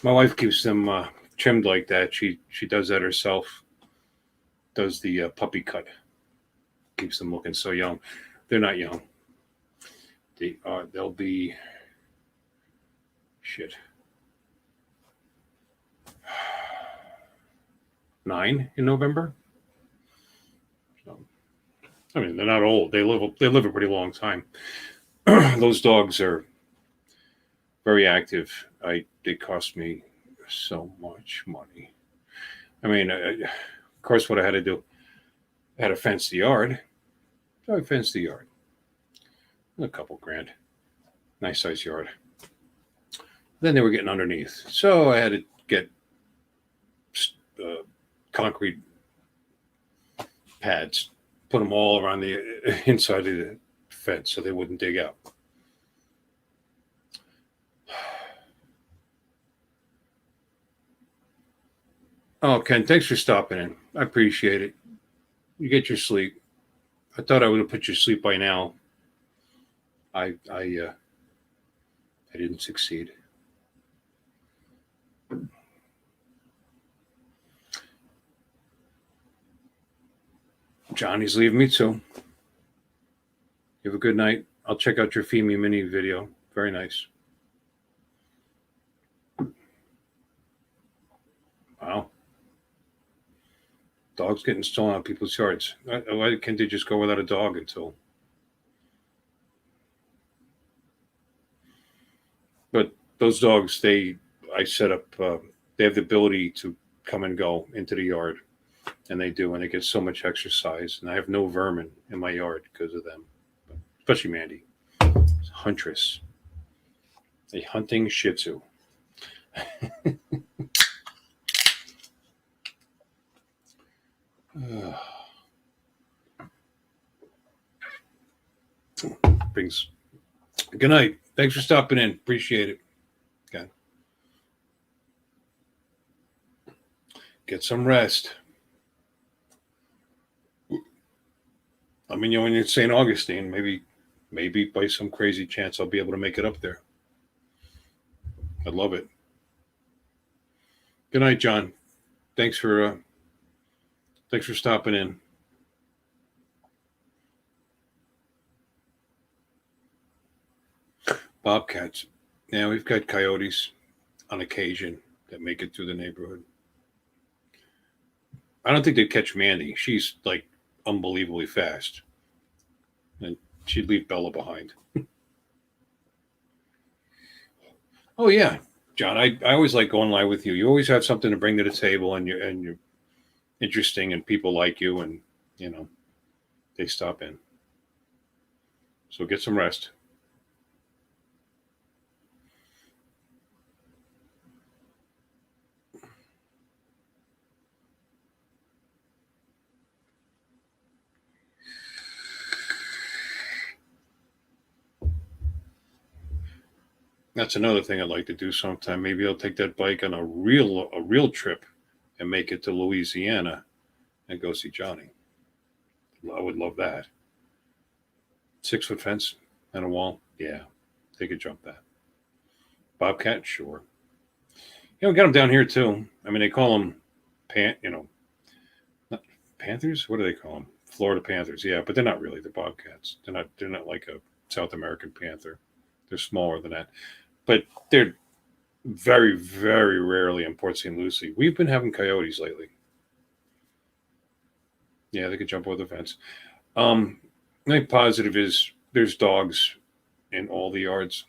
My wife keeps them trimmed like that. She does that herself. Does the puppy cut. Keeps them looking so young. They're not young. They'll be shit. 9 in November. So, I mean, they're not old. They live a pretty long time. Those dogs are very active. They cost me so much money. I mean, of course, what I had to do, I had to fence the yard. So I fenced the yard. A couple grand. Nice size yard. Then they were getting underneath. So I had to get concrete pads, put them all around the inside of the fence so they wouldn't dig out. Oh, Ken, thanks for stopping in. I appreciate it. You get your sleep. I thought I would have put you to sleep by now. I didn't succeed. Johnny's leaving me too. You have a good night. I'll check out your Femi Mini video. Very nice. Wow. Dogs getting stolen out of people's yards. Why can't they just go without a dog until? But those dogs, I set up. They have the ability to come and go into the yard, and they do, and they get so much exercise. And I have no vermin in my yard because of them, especially Mandy, huntress, a hunting Shih Tzu. Brings. Good night. Thanks for stopping in. Appreciate it. Okay. Get some rest. I mean, when you're in St. Augustine, maybe by some crazy chance I'll be able to make it up there. I'd love it. Good night, John. Thanks for stopping in. Bobcats. Yeah, we've got coyotes on occasion that make it through the neighborhood. I don't think they'd catch Mandy. She's like unbelievably fast. And she'd leave Bella behind. Oh yeah. John, I always like going live with you. You always have something to bring to the table and you're interesting and people like you and they stop in. So get some rest. That's another thing I'd like to do sometime. Maybe I'll take that bike on a real trip and make it to Louisiana and go see Johnny. I would love that. 6-foot fence and a wall. Yeah, they could jump that. Bobcat, sure. We got them down here too. I mean, they call them not Panthers. What do they call them? Florida Panthers. Yeah, but they're not really. They're Bobcats. They're not like a South American panther. They're smaller than that, but they're very, very rarely in Port St. Lucie. We've been having coyotes lately. Yeah, they could jump over the fence. I think positive is there's dogs in all the yards,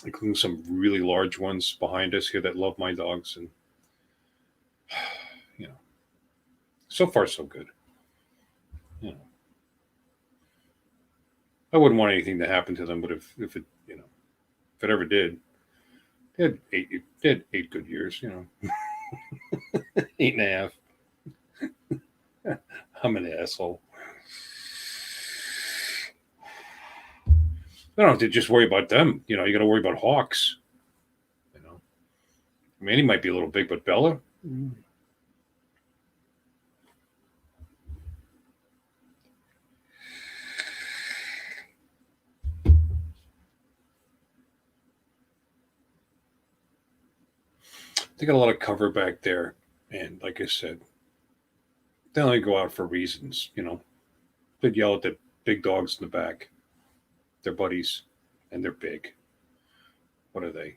including some really large ones behind us here that love my dogs, and so far so good. I wouldn't want anything to happen to them, but if it ever did, they had 8 good years, 8.5. I'm an asshole. I don't have to just worry about them. You got to worry about hawks. Manny might be a little big, but Bella. They got a lot of cover back there, and like I said, they only go out for reasons. They'd yell at the big dogs in the back. They're buddies, and they're big. What are they?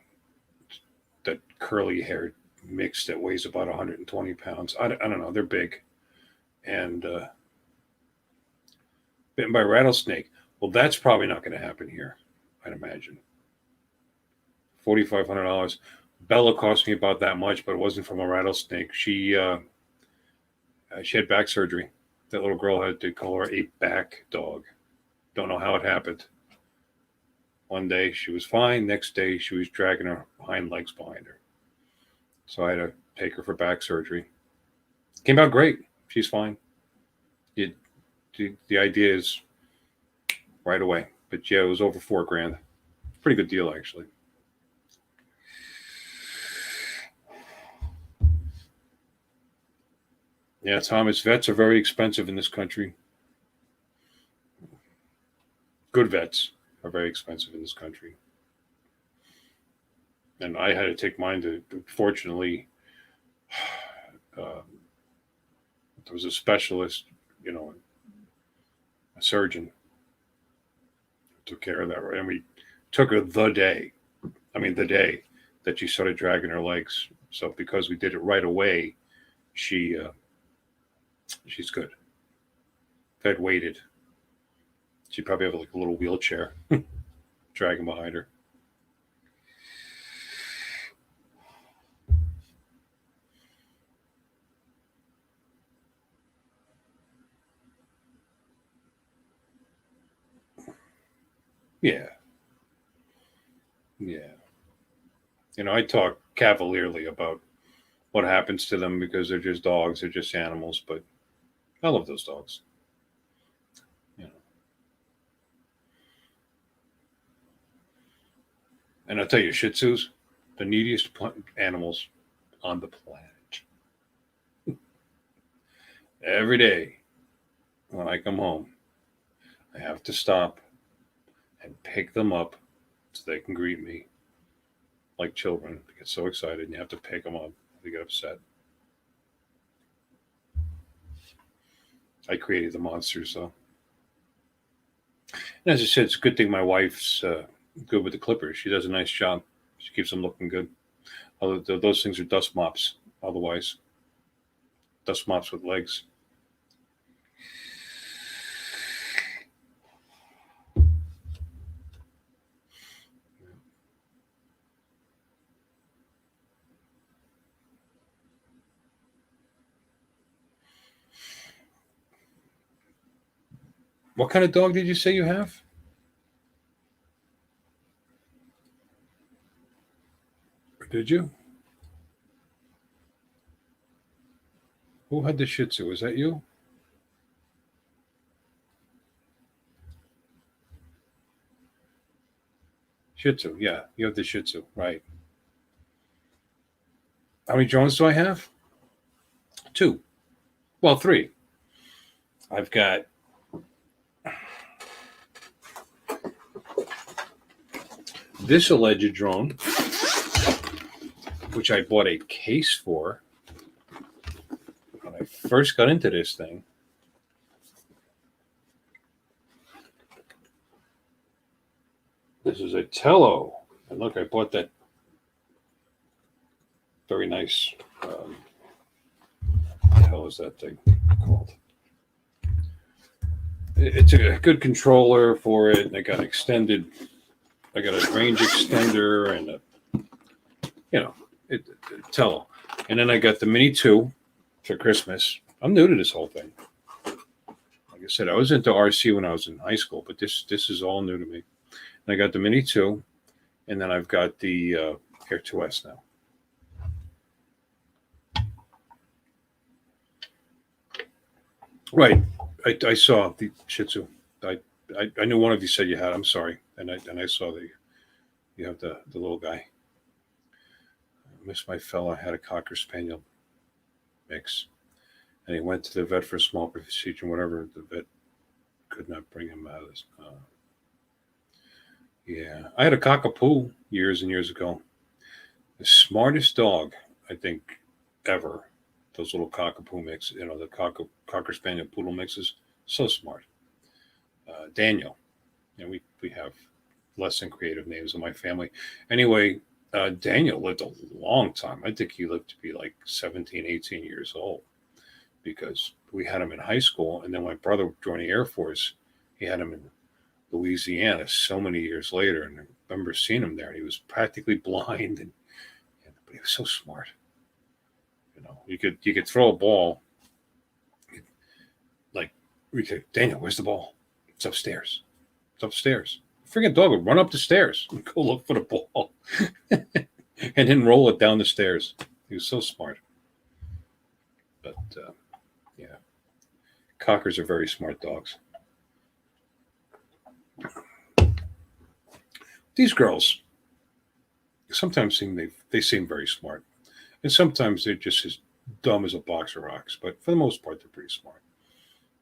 That curly haired mix that weighs about 120 pounds. I don't know. They're big, and bitten by a rattlesnake. Well, that's probably not going to happen here, I'd imagine. $4,500. Bella cost me about that much, but it wasn't from a rattlesnake. She had back surgery. That little girl had to call her a back dog. Don't know how it happened. One day she was fine. Next day she was dragging her hind legs behind her. So I had to take her for back surgery. Came out great. She's fine. The idea is right away. But yeah, it was over $4,000. Pretty good deal, actually. Yeah, Thomas, vets are very expensive in this country. Good vets are very expensive in this country. And I had to take mine to, fortunately, there was a specialist, a surgeon, took care of that. Right? And we Took her the day. I mean, the day that she started dragging her legs. So because we did it right away, she's good. If I'd waited, she'd probably have like a little wheelchair dragging behind her. Yeah, yeah. I talk cavalierly about what happens to them because they're just dogs, they're just animals, but I love those dogs. You know. And I'll tell you, Shih Tzus, the neediest animals on the planet. Every day when I come home, I have to stop and pick them up so they can greet me like children. They get so excited, and you have to pick them up. They get upset. I created the monsters, so. And as I said, it's a good thing my wife's good with the clippers. She does a nice job. She keeps them looking good. Although those things are dust mops. Otherwise, dust mops with legs. What kind of dog did you say you have? Did you? Who had the Shih Tzu? Is that you? Shih Tzu, yeah. You have the Shih Tzu, right. How many drones do I have? Two. Well, three. I've got this alleged drone, which I bought a case for when I first got into this thing. This is a Tello. And look, I bought that very nice, what the hell is that thing called? It's a good controller for it. And I got a range extender and Tello. And then I got the Mini 2 for Christmas. I'm new to this whole thing. Like I said, I was into RC when I was in high school, but this is all new to me. And I got the Mini 2, and then I've got the Air 2S now. Right. I saw the Shih Tzu. I knew one of you said you had. I'm sorry, and I saw that you have the little guy. I miss my fella had a Cocker Spaniel mix, and he went to the vet for a small procedure and whatever. The vet could not bring him out of this. Yeah, I had a cockapoo years and years ago. The smartest dog I think ever. Those little cockapoo mix, the Cocker Spaniel poodle mixes, so smart. Daniel, we have less than creative names in my family. Anyway, Daniel lived a long time. I think he lived to be like 17, 18 years old because we had him in high school. And then my brother joined the Air Force. He had him in Louisiana so many years later. And I remember seeing him there. And he was practically blind, but he was so smart. You could throw a ball. Like, Daniel, where's the ball? It's upstairs. It's upstairs. Freaking dog would run up the stairs and go look for the ball and then roll it down the stairs. He was so smart. But, yeah. Cockers are very smart dogs. These girls sometimes they seem very smart. And sometimes they're just as dumb as a box of rocks. But for the most part, they're pretty smart.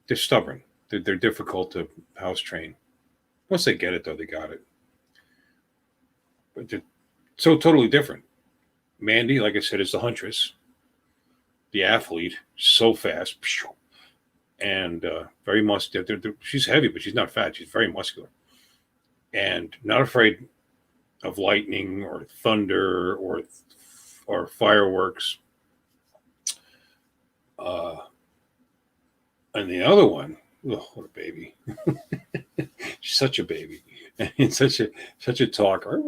They're stubborn. They're difficult to house train. Once they get it, though, they got it. But they're so totally different. Mandy, like I said, is the huntress, the athlete, so fast, and very muscular. She's heavy, but she's not fat. She's very muscular, and not afraid of lightning or thunder or fireworks. And the other one, oh, what a baby! She's such a baby, and such a talker.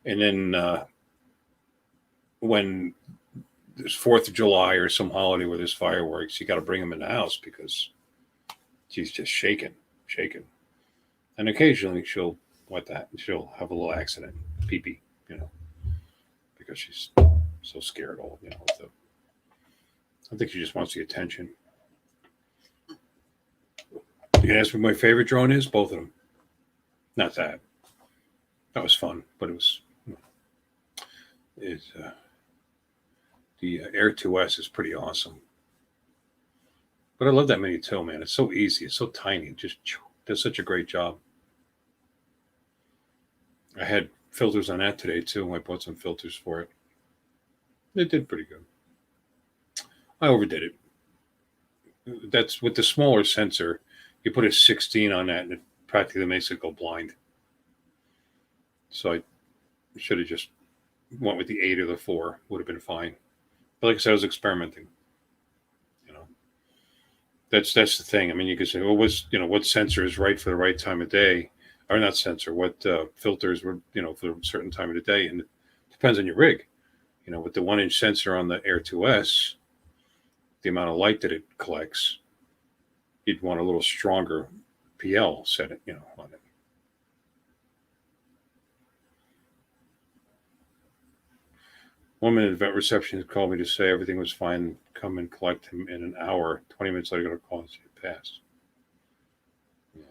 And then when there's 4th of July or some holiday where there's fireworks, you got to bring them in the house because she's just shaking. And occasionally she'll she'll have a little accident, pee, because she's so scared. I think she just wants the attention. You can ask me what my favorite drone is. Both of them. Not that. That was fun, but it was. The Air 2S is pretty awesome. But I love that Mini too, man. It's so easy. It's so tiny. It just does such a great job. I had filters on that today too. I bought some filters for it. It did pretty good. I overdid it. That's with the smaller sensor. You put a 16 on that, and it practically makes it go blind. So I should have just went with the 8 or the 4. Would have been fine. But like I said, I was experimenting. That's the thing. I mean, you could say, well, what sensor is right for the right time of day, or not sensor? What filters were for a certain time of the day, and it depends on your rig. With the 1-inch sensor on the Air 2S, the amount of light that it collects, you'd want a little stronger PL set it, on it. One minute vet receptionist called me to say everything was fine. Come and collect him in an hour. 20 minutes later, I got a call and say it passed. Yeah.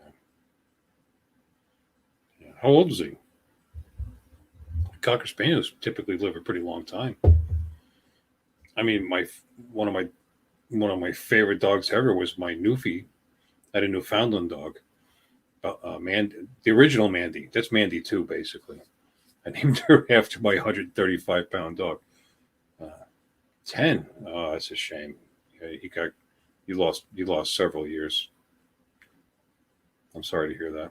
How old is he? Cocker Spaniels typically live a pretty long time. I mean, one of my favorite dogs ever was my Newfie. I had a Newfoundland dog. The original Mandy. That's Mandy too, basically. I named her after my 135-pound dog. 10. Oh, that's a shame. Yeah, you lost several years. I'm sorry to hear that.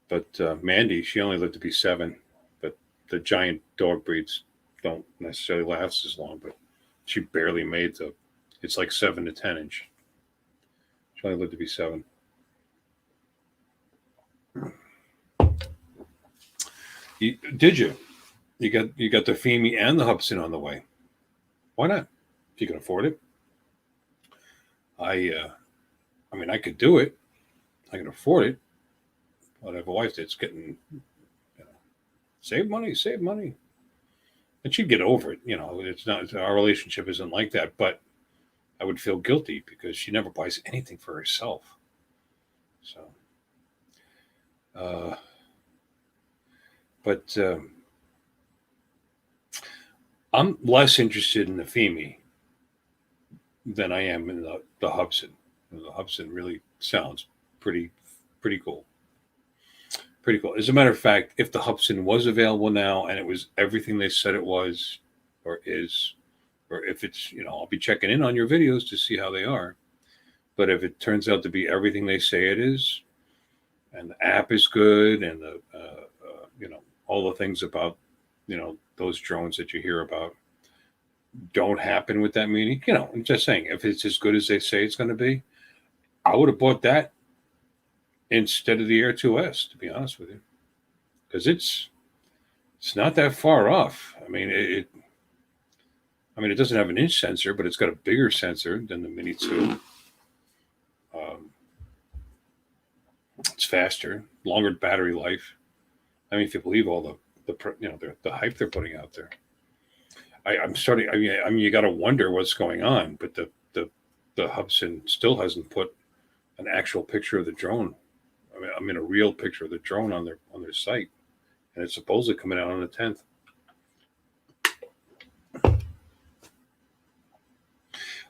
But Mandy, she only lived to be 7. But the giant dog breeds don't necessarily last as long. But she barely made it's like 7 to 10 inch. She only lived to be 7. Did you? You got the Femi and the Hubson on the way. Why not? If you can afford it. I mean, I could do it. I can afford it. But I have a wife that's getting, save money. And she'd get over it. It's not, our relationship isn't like that, but I would feel guilty because she never buys anything for herself. So, but I'm less interested in the Femi than I am in the Hubson. The Hubson really sounds pretty cool. Pretty cool. As a matter of fact, if the Hubson was available now and it was everything they said it was or is, or if it's, I'll be checking in on your videos to see how they are. But if it turns out to be everything they say it is, and the app is good, and the all the things about those drones that you hear about don't happen with that meaning, I'm just saying, if it's as good as they say it's going to be, I would have bought that instead of the Air 2S, to be honest with you, because it's not that far off. I mean, it doesn't have an inch sensor, but it's got a bigger sensor than the Mini 2. It's faster, longer battery life. I mean, if you believe all the hype they're putting out there, I'm starting. I mean, you got to wonder what's going on. But the Hubson still hasn't put an actual picture of the drone. I mean, a real picture of the drone on their site, and it's supposedly coming out on the 10th.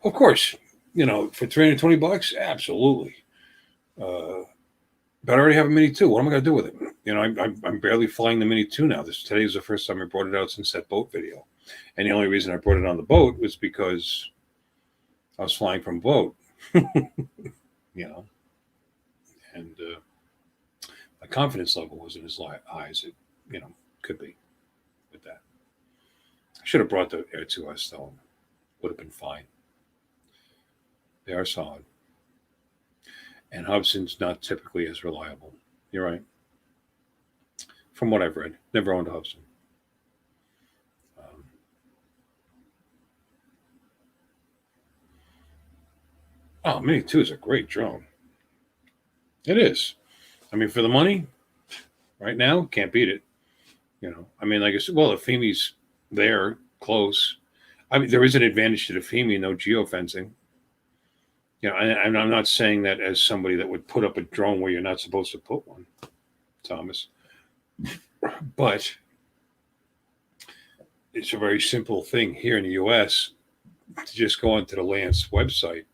Of course, for $320, absolutely. But I already have a Mini 2. What am I going to do with it? I'm barely flying the Mini 2 now. Today is the first time I brought it out since that boat video. And the only reason I brought it on the boat was because I was flying from a boat. And my confidence level wasn't as high as could be with that. I should have brought the Air 2S though. Would have been fine. They are solid. And Hubson's not typically as reliable. You're right. From what I've read, never owned a Hubson. Um, Mini 2 is a great drone. It is. I mean, for the money, right now, can't beat it. I mean, like I said, well, the FEMI's there, close. I mean, there is an advantage to the FEMI, no geofencing. And I'm not saying that as somebody that would put up a drone where you're not supposed to put one, Thomas. But it's a very simple thing here in the U.S. to just go onto the Lance website,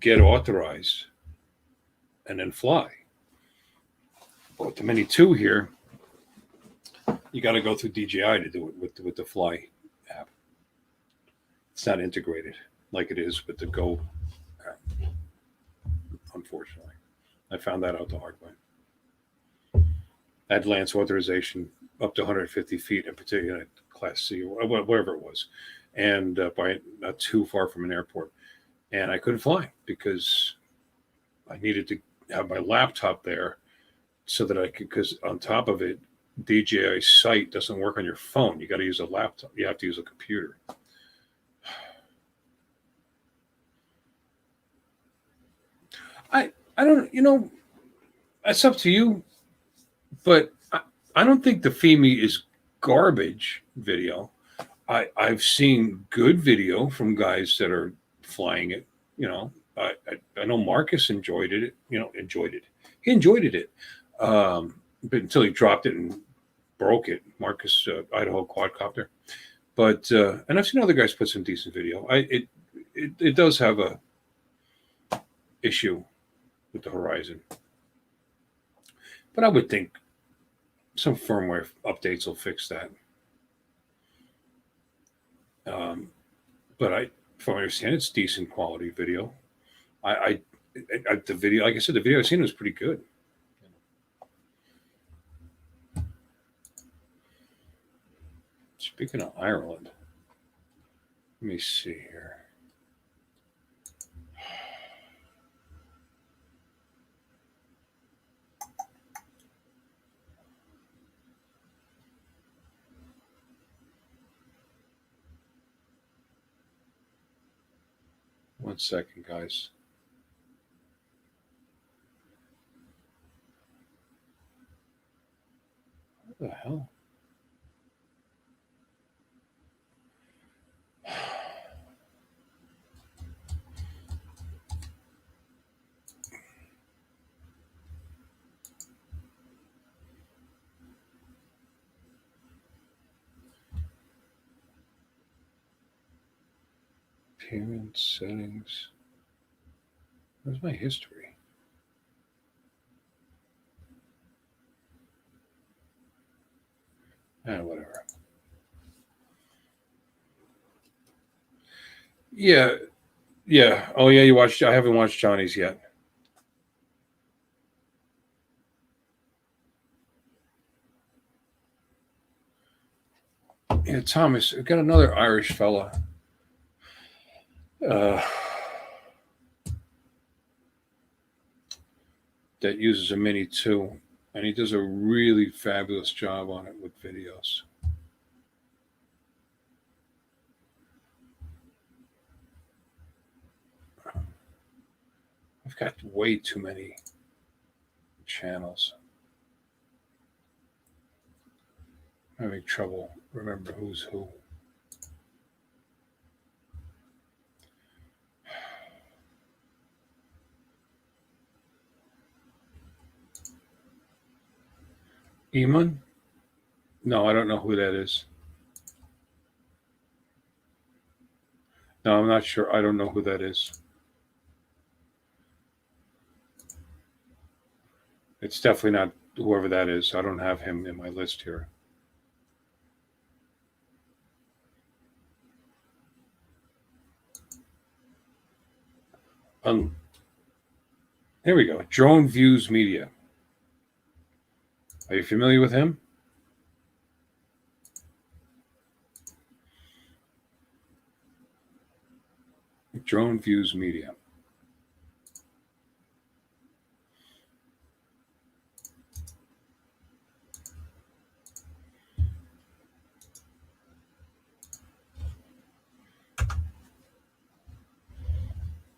get authorized, and then fly. But with the Mini 2 here, you got to go through DJI to do it with the Fly app. It's not integrated like it is with the Go app, unfortunately. I found that out the hard way. I had Lance authorization up to 150 feet, in particular, Class C, or whatever it was, and by not too far from an airport. And I couldn't fly because I needed to have my laptop there so that I could, because on top of it, DJI site doesn't work on your phone. You got to use a laptop. You have to use a computer. I don't, that's up to you, but I don't think the FEMI is garbage video. I've seen good video from guys that are flying it. I know Marcus enjoyed it. He enjoyed it. But until he dropped it and broke it, Marcus Idaho quadcopter. But and I've seen other guys put some decent video. It does have a issue with the horizon, but I would think some firmware updates will fix that. But from what I understand, it's decent quality video. The video, like I said, the video I've seen was pretty good. Speaking of Ireland, let me see here. 1 second, guys. What the hell? Appearance settings. Where's my history? Whatever. Yeah. Oh yeah, you watched. I haven't watched Johnny's yet. Yeah, Thomas, we got another Irish fella. That uses a Mini 2, and he does a really fabulous job on it with videos. I've got way too many channels. I'm having trouble remember who's who. Eamon? No, I don't know who that is. No, I'm not sure. I don't know who that is. It's definitely not whoever that is. I don't have him in my list here. Here we go. Drone Views Media. Are you familiar with him? Drone Views Media.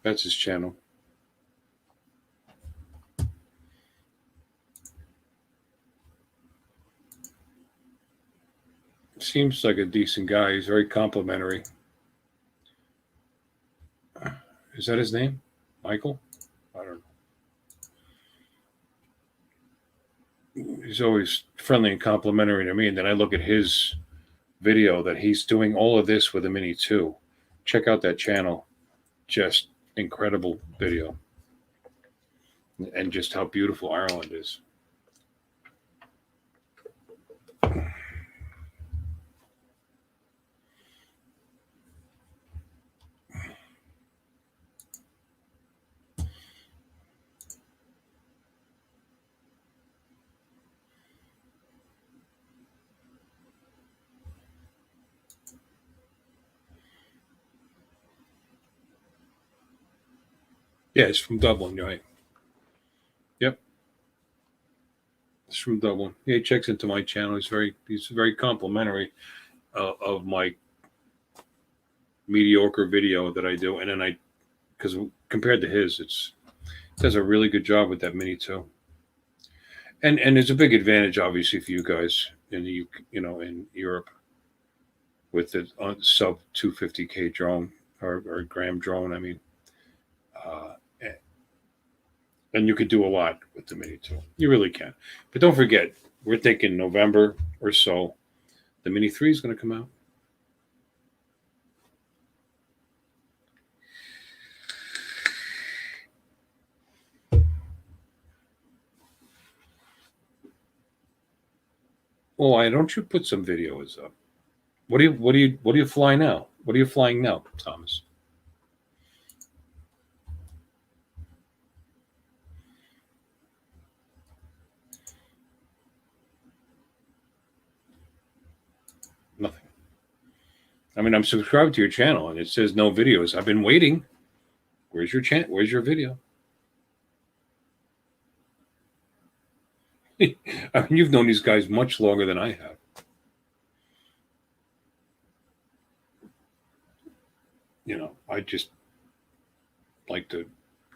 That's his channel. Seems like a decent guy. He's very complimentary. Is that his name? Michael? I don't know. He's always friendly and complimentary to me. And then I look at his video that he's doing all of this with a Mini 2. Check out that channel. Just incredible video. And just how beautiful Ireland is. Yeah, it's from Dublin, right? Yep. It's from Dublin. Yeah, he checks into my channel. He's very complimentary of my mediocre video that I do, and then because compared to his, it does a really good job with that Mini 2. And there's a big advantage, obviously, for you guys in the in Europe with the sub 250K drone or gram drone. I mean, and you could do a lot with the Mini 2. You really can. But don't forget, we're thinking November or so, the Mini 3 is going to come out. Oh, why don't you put some videos up? What do you fly now? What are you flying now, Thomas? Nothing. I mean, I'm subscribed to your channel and it says no videos. I've been waiting. Where's your Where's your video? I mean, you've known these guys much longer than I have. I just like to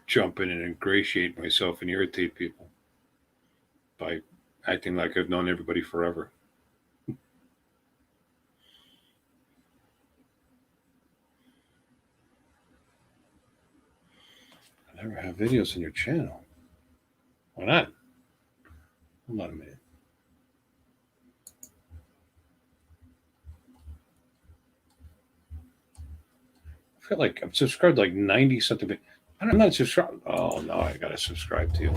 jump in and ingratiate myself and irritate people by acting like I've known everybody forever. I never have videos on your channel. Why not? Hold on a minute. I feel like I'm subscribed to like 90 something. I'm not subscribed. Oh no, I gotta subscribe to you.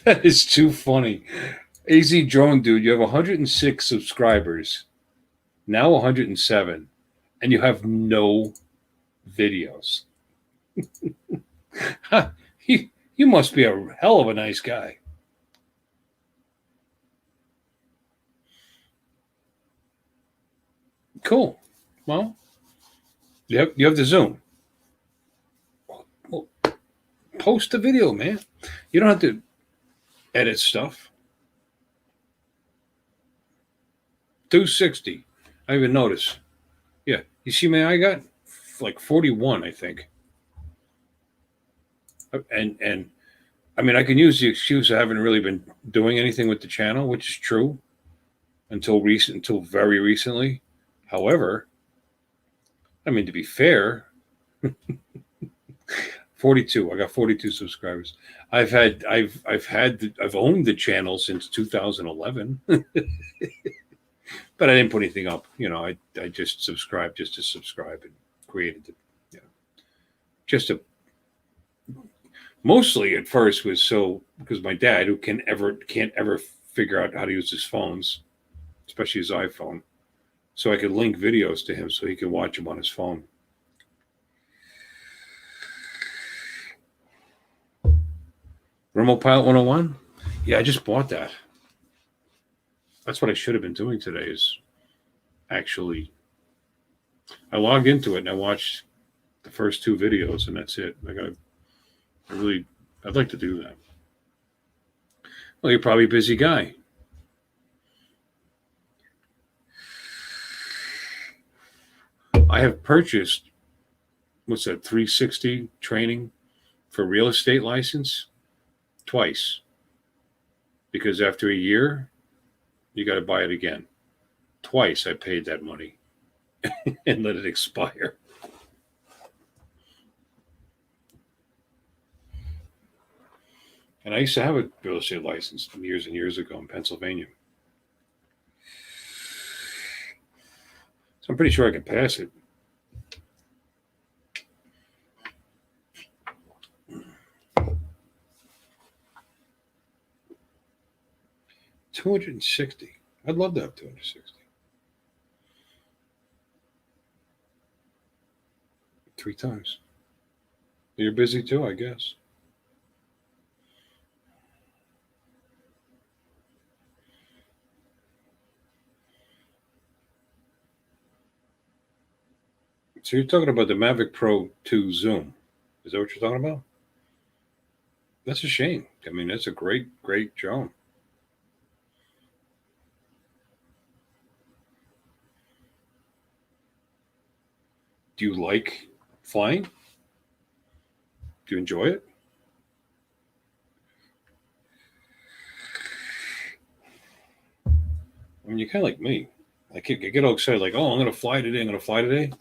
That is too funny. AZ Drone Dude, you have 106 subscribers, now 107, and you have no videos. You must be a hell of a nice guy. Cool. Well, you have the Zoom. Well, post the video, man. You don't have to edit stuff. 260. I even notice. Yeah. You see my I got like 41, I think. And I mean, I can use the excuse I haven't really been doing anything with the channel, which is true until very recently. However, I mean, to be fair, 42. I got 42 subscribers. I've owned the channel since 2011, but I didn't put anything up. I just subscribed just to subscribe and created it. Just a mostly at first was so because my dad, who can't ever figure out how to use his phones, especially his iPhone, so I could link videos to him so he could watch them on his phone. Remote Pilot 101? Yeah, I just bought that. That's what I should have been doing today is actually, I logged into it and I watched the first 2 videos and that's it. I'd like to do that. Well, you're probably a busy guy. I have purchased, what's that, 360 training for real estate license twice. Because after a year, you got to buy it again. Twice I paid that money and let it expire. And I used to have a real estate license years and years ago in Pennsylvania. So I'm pretty sure I can pass it. $260. I'd love to have 260. 3 times. You're busy too, I guess. So you're talking about the Mavic Pro 2 Zoom. Is that what you're talking about? That's a shame. I mean, that's a great, great drone. Do you like flying? Do you enjoy it? I mean, you're kind of like me. I get all excited, like, oh, I'm going to fly today. I'm going to fly today.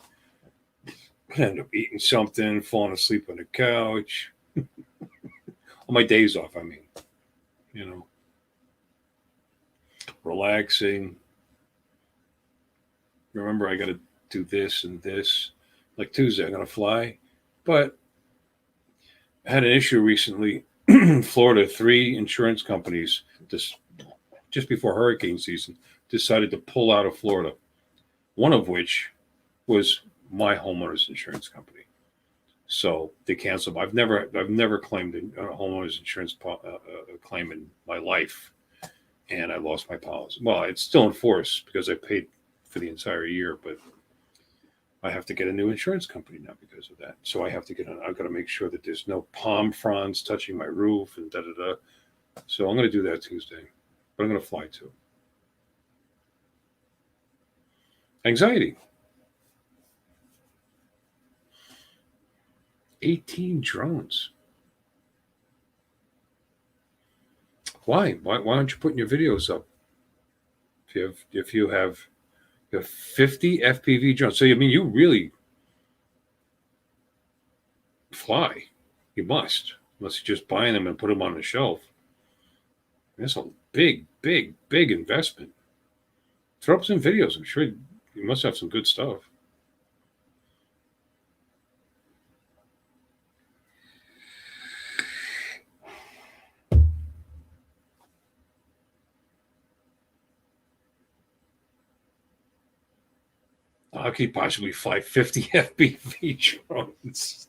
I end up eating something, falling asleep on the couch. On my days off, I mean, relaxing. Remember, I got to do this and this. Like Tuesday, I'm going to fly. But I had an issue recently. In Florida, 3 insurance companies, just before hurricane season, decided to pull out of Florida. One of which was my homeowner's insurance company. So they canceled. I've never claimed a homeowner's insurance claim in my life, and I lost my policy. Well, it's still in force because I paid for the entire year, but I have to get a new insurance company now because of that. So I've got to make sure that there's no palm fronds touching my roof and da. So I'm going to do that Tuesday, but I'm going to fly too. Anxiety. 18 drones. Why? Why aren't you putting your videos up? If you have 50 FPV drones, so I mean you really fly. You must, unless you're just buying them and put them on the shelf. That's a big investment. Throw up some videos. I'm sure you must have some good stuff. How could you possibly fly 50 FPV drones?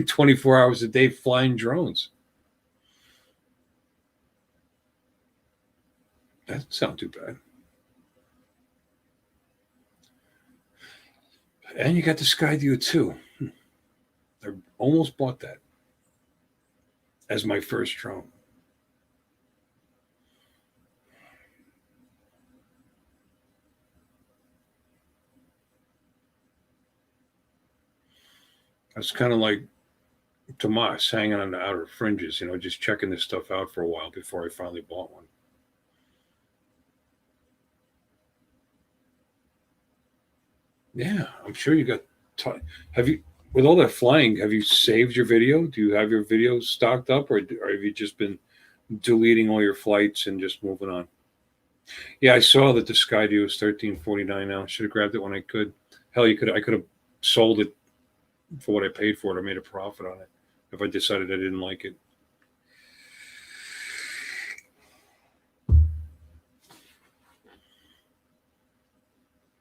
24 hours a day flying drones. That doesn't sound too bad. And you got the Skyview too. I almost bought that as my first drone. That's kind of like Tomas hanging on the outer fringes, just checking this stuff out for a while before I finally bought one. Yeah, I'm sure you got. Have you, with all that flying, have you saved your video? Do you have your videos stocked up, or have you just been deleting all your flights and just moving on? Yeah, I saw that the Skyview was $13.49 now. Should have grabbed it when I could. Hell, I could have sold it for what I paid for it. I made a profit on it if I decided I didn't like it.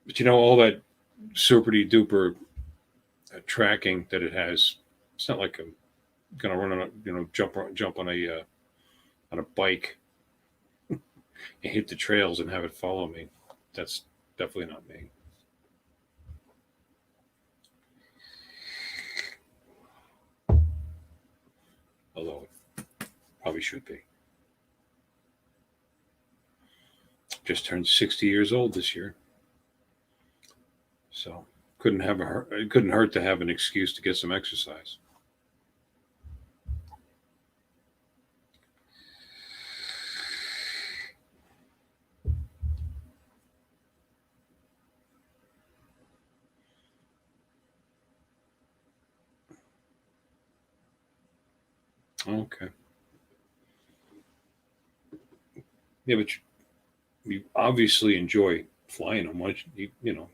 But all that superty duper tracking that it has, it's not like I'm gonna run on a jump on a bike and hit the trails and have it follow me. That's definitely not me. Although it probably should be. Just turned 60 years old this year, so it couldn't hurt to have an excuse to get some exercise. Okay. Yeah, but you obviously enjoy flying them. Why don't you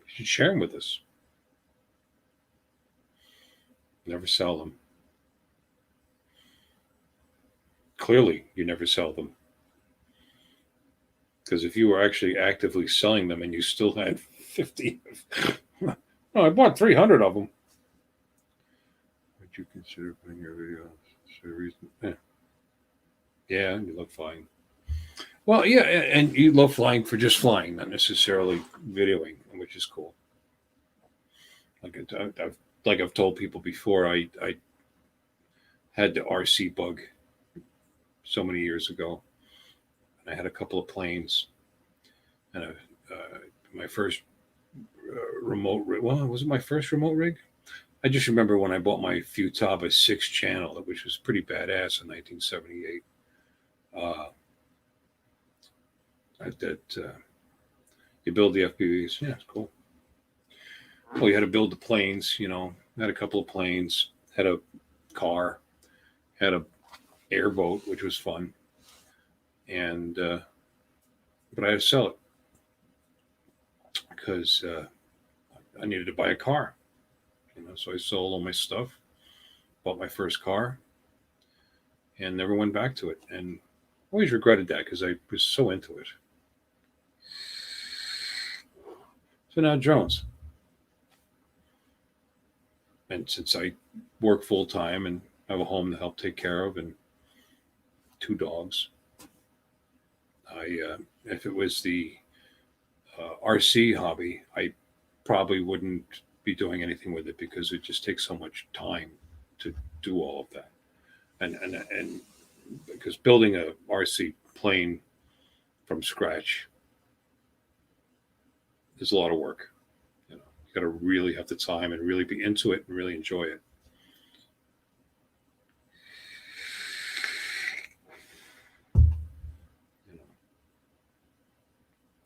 should share them with us. Never sell them. Clearly, you never sell them. Because if you were actually actively selling them and you still had 50, no, I bought 300 of them. Would you consider putting your video? Yeah, you love flying. Well, yeah, and you love flying for just flying, not necessarily videoing, which is cool. Like I've told people before, I had the RC bug so many years ago, and I had a couple of planes, and my first remote rig. Well, was it my first remote rig? I just remember when I bought my Futaba 6-channel, which was pretty badass in 1978. You build the FPVs. Yeah, it's cool. Well, you had to build the planes. Had a couple of planes, had a car, had a airboat, which was fun, and but I had to sell it because I needed to buy a car. So I sold all my stuff, bought my first car, and never went back to it. And always regretted that because I was so into it. So now drones. And since I work full time and have a home to help take care of and 2 dogs, if it was the RC hobby, I probably wouldn't be doing anything with it because it just takes so much time to do all of that. And because building a RC plane from scratch is a lot of work. You got to really have the time and really be into it and really enjoy it.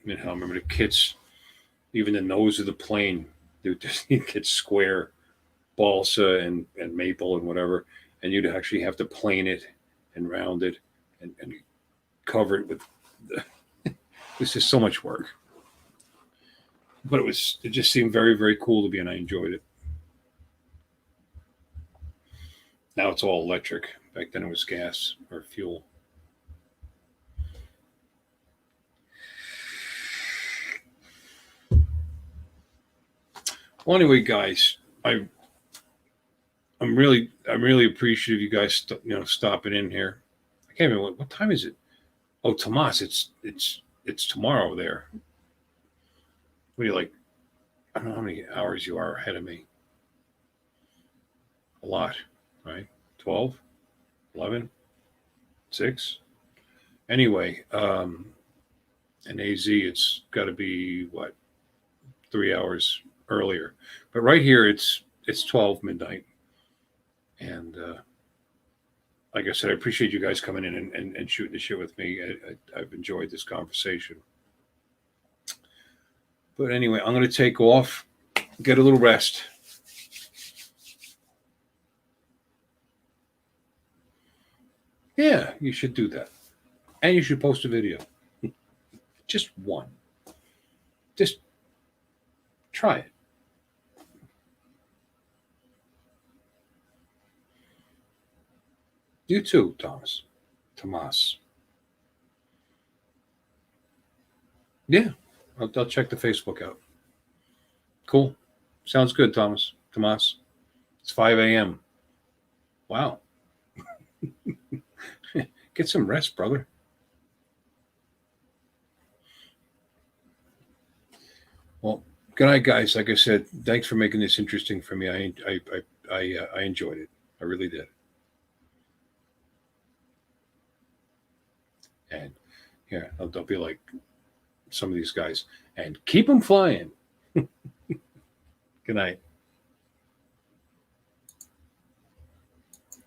I remember the kits, even the nose of the plane, they would just get square balsa and maple and whatever, and you'd actually have to plane it and round it and cover it with it was just so much work. But it just seemed very, very cool to me, and I enjoyed it. Now it's all electric. Back then it was gas or fuel. Well, anyway, guys, I'm really appreciative you guys stopping in here. I can't even what time is it? Oh, Tomas, it's tomorrow there. What do you like? I don't know how many hours you are ahead of me. A lot, right? 12, 11, 6. Anyway, in AZ, it's got to be what 3 hours earlier. But right here, it's 12 midnight, and like I said, I appreciate you guys coming in and shooting the shit with me. I've enjoyed this conversation. But anyway, I'm going to take off, get a little rest. Yeah, you should do that. And you should post a video. Just one. Just try it. You too, Tomas. Yeah, I'll check the Facebook out. Cool. Sounds good, Thomas. Tomas. It's 5 a.m. Wow. Get some rest, brother. Well, good night, guys. Like I said, thanks for making this interesting for me. I enjoyed it. I really did. And yeah, don't be like some of these guys. And keep them flying. Good night.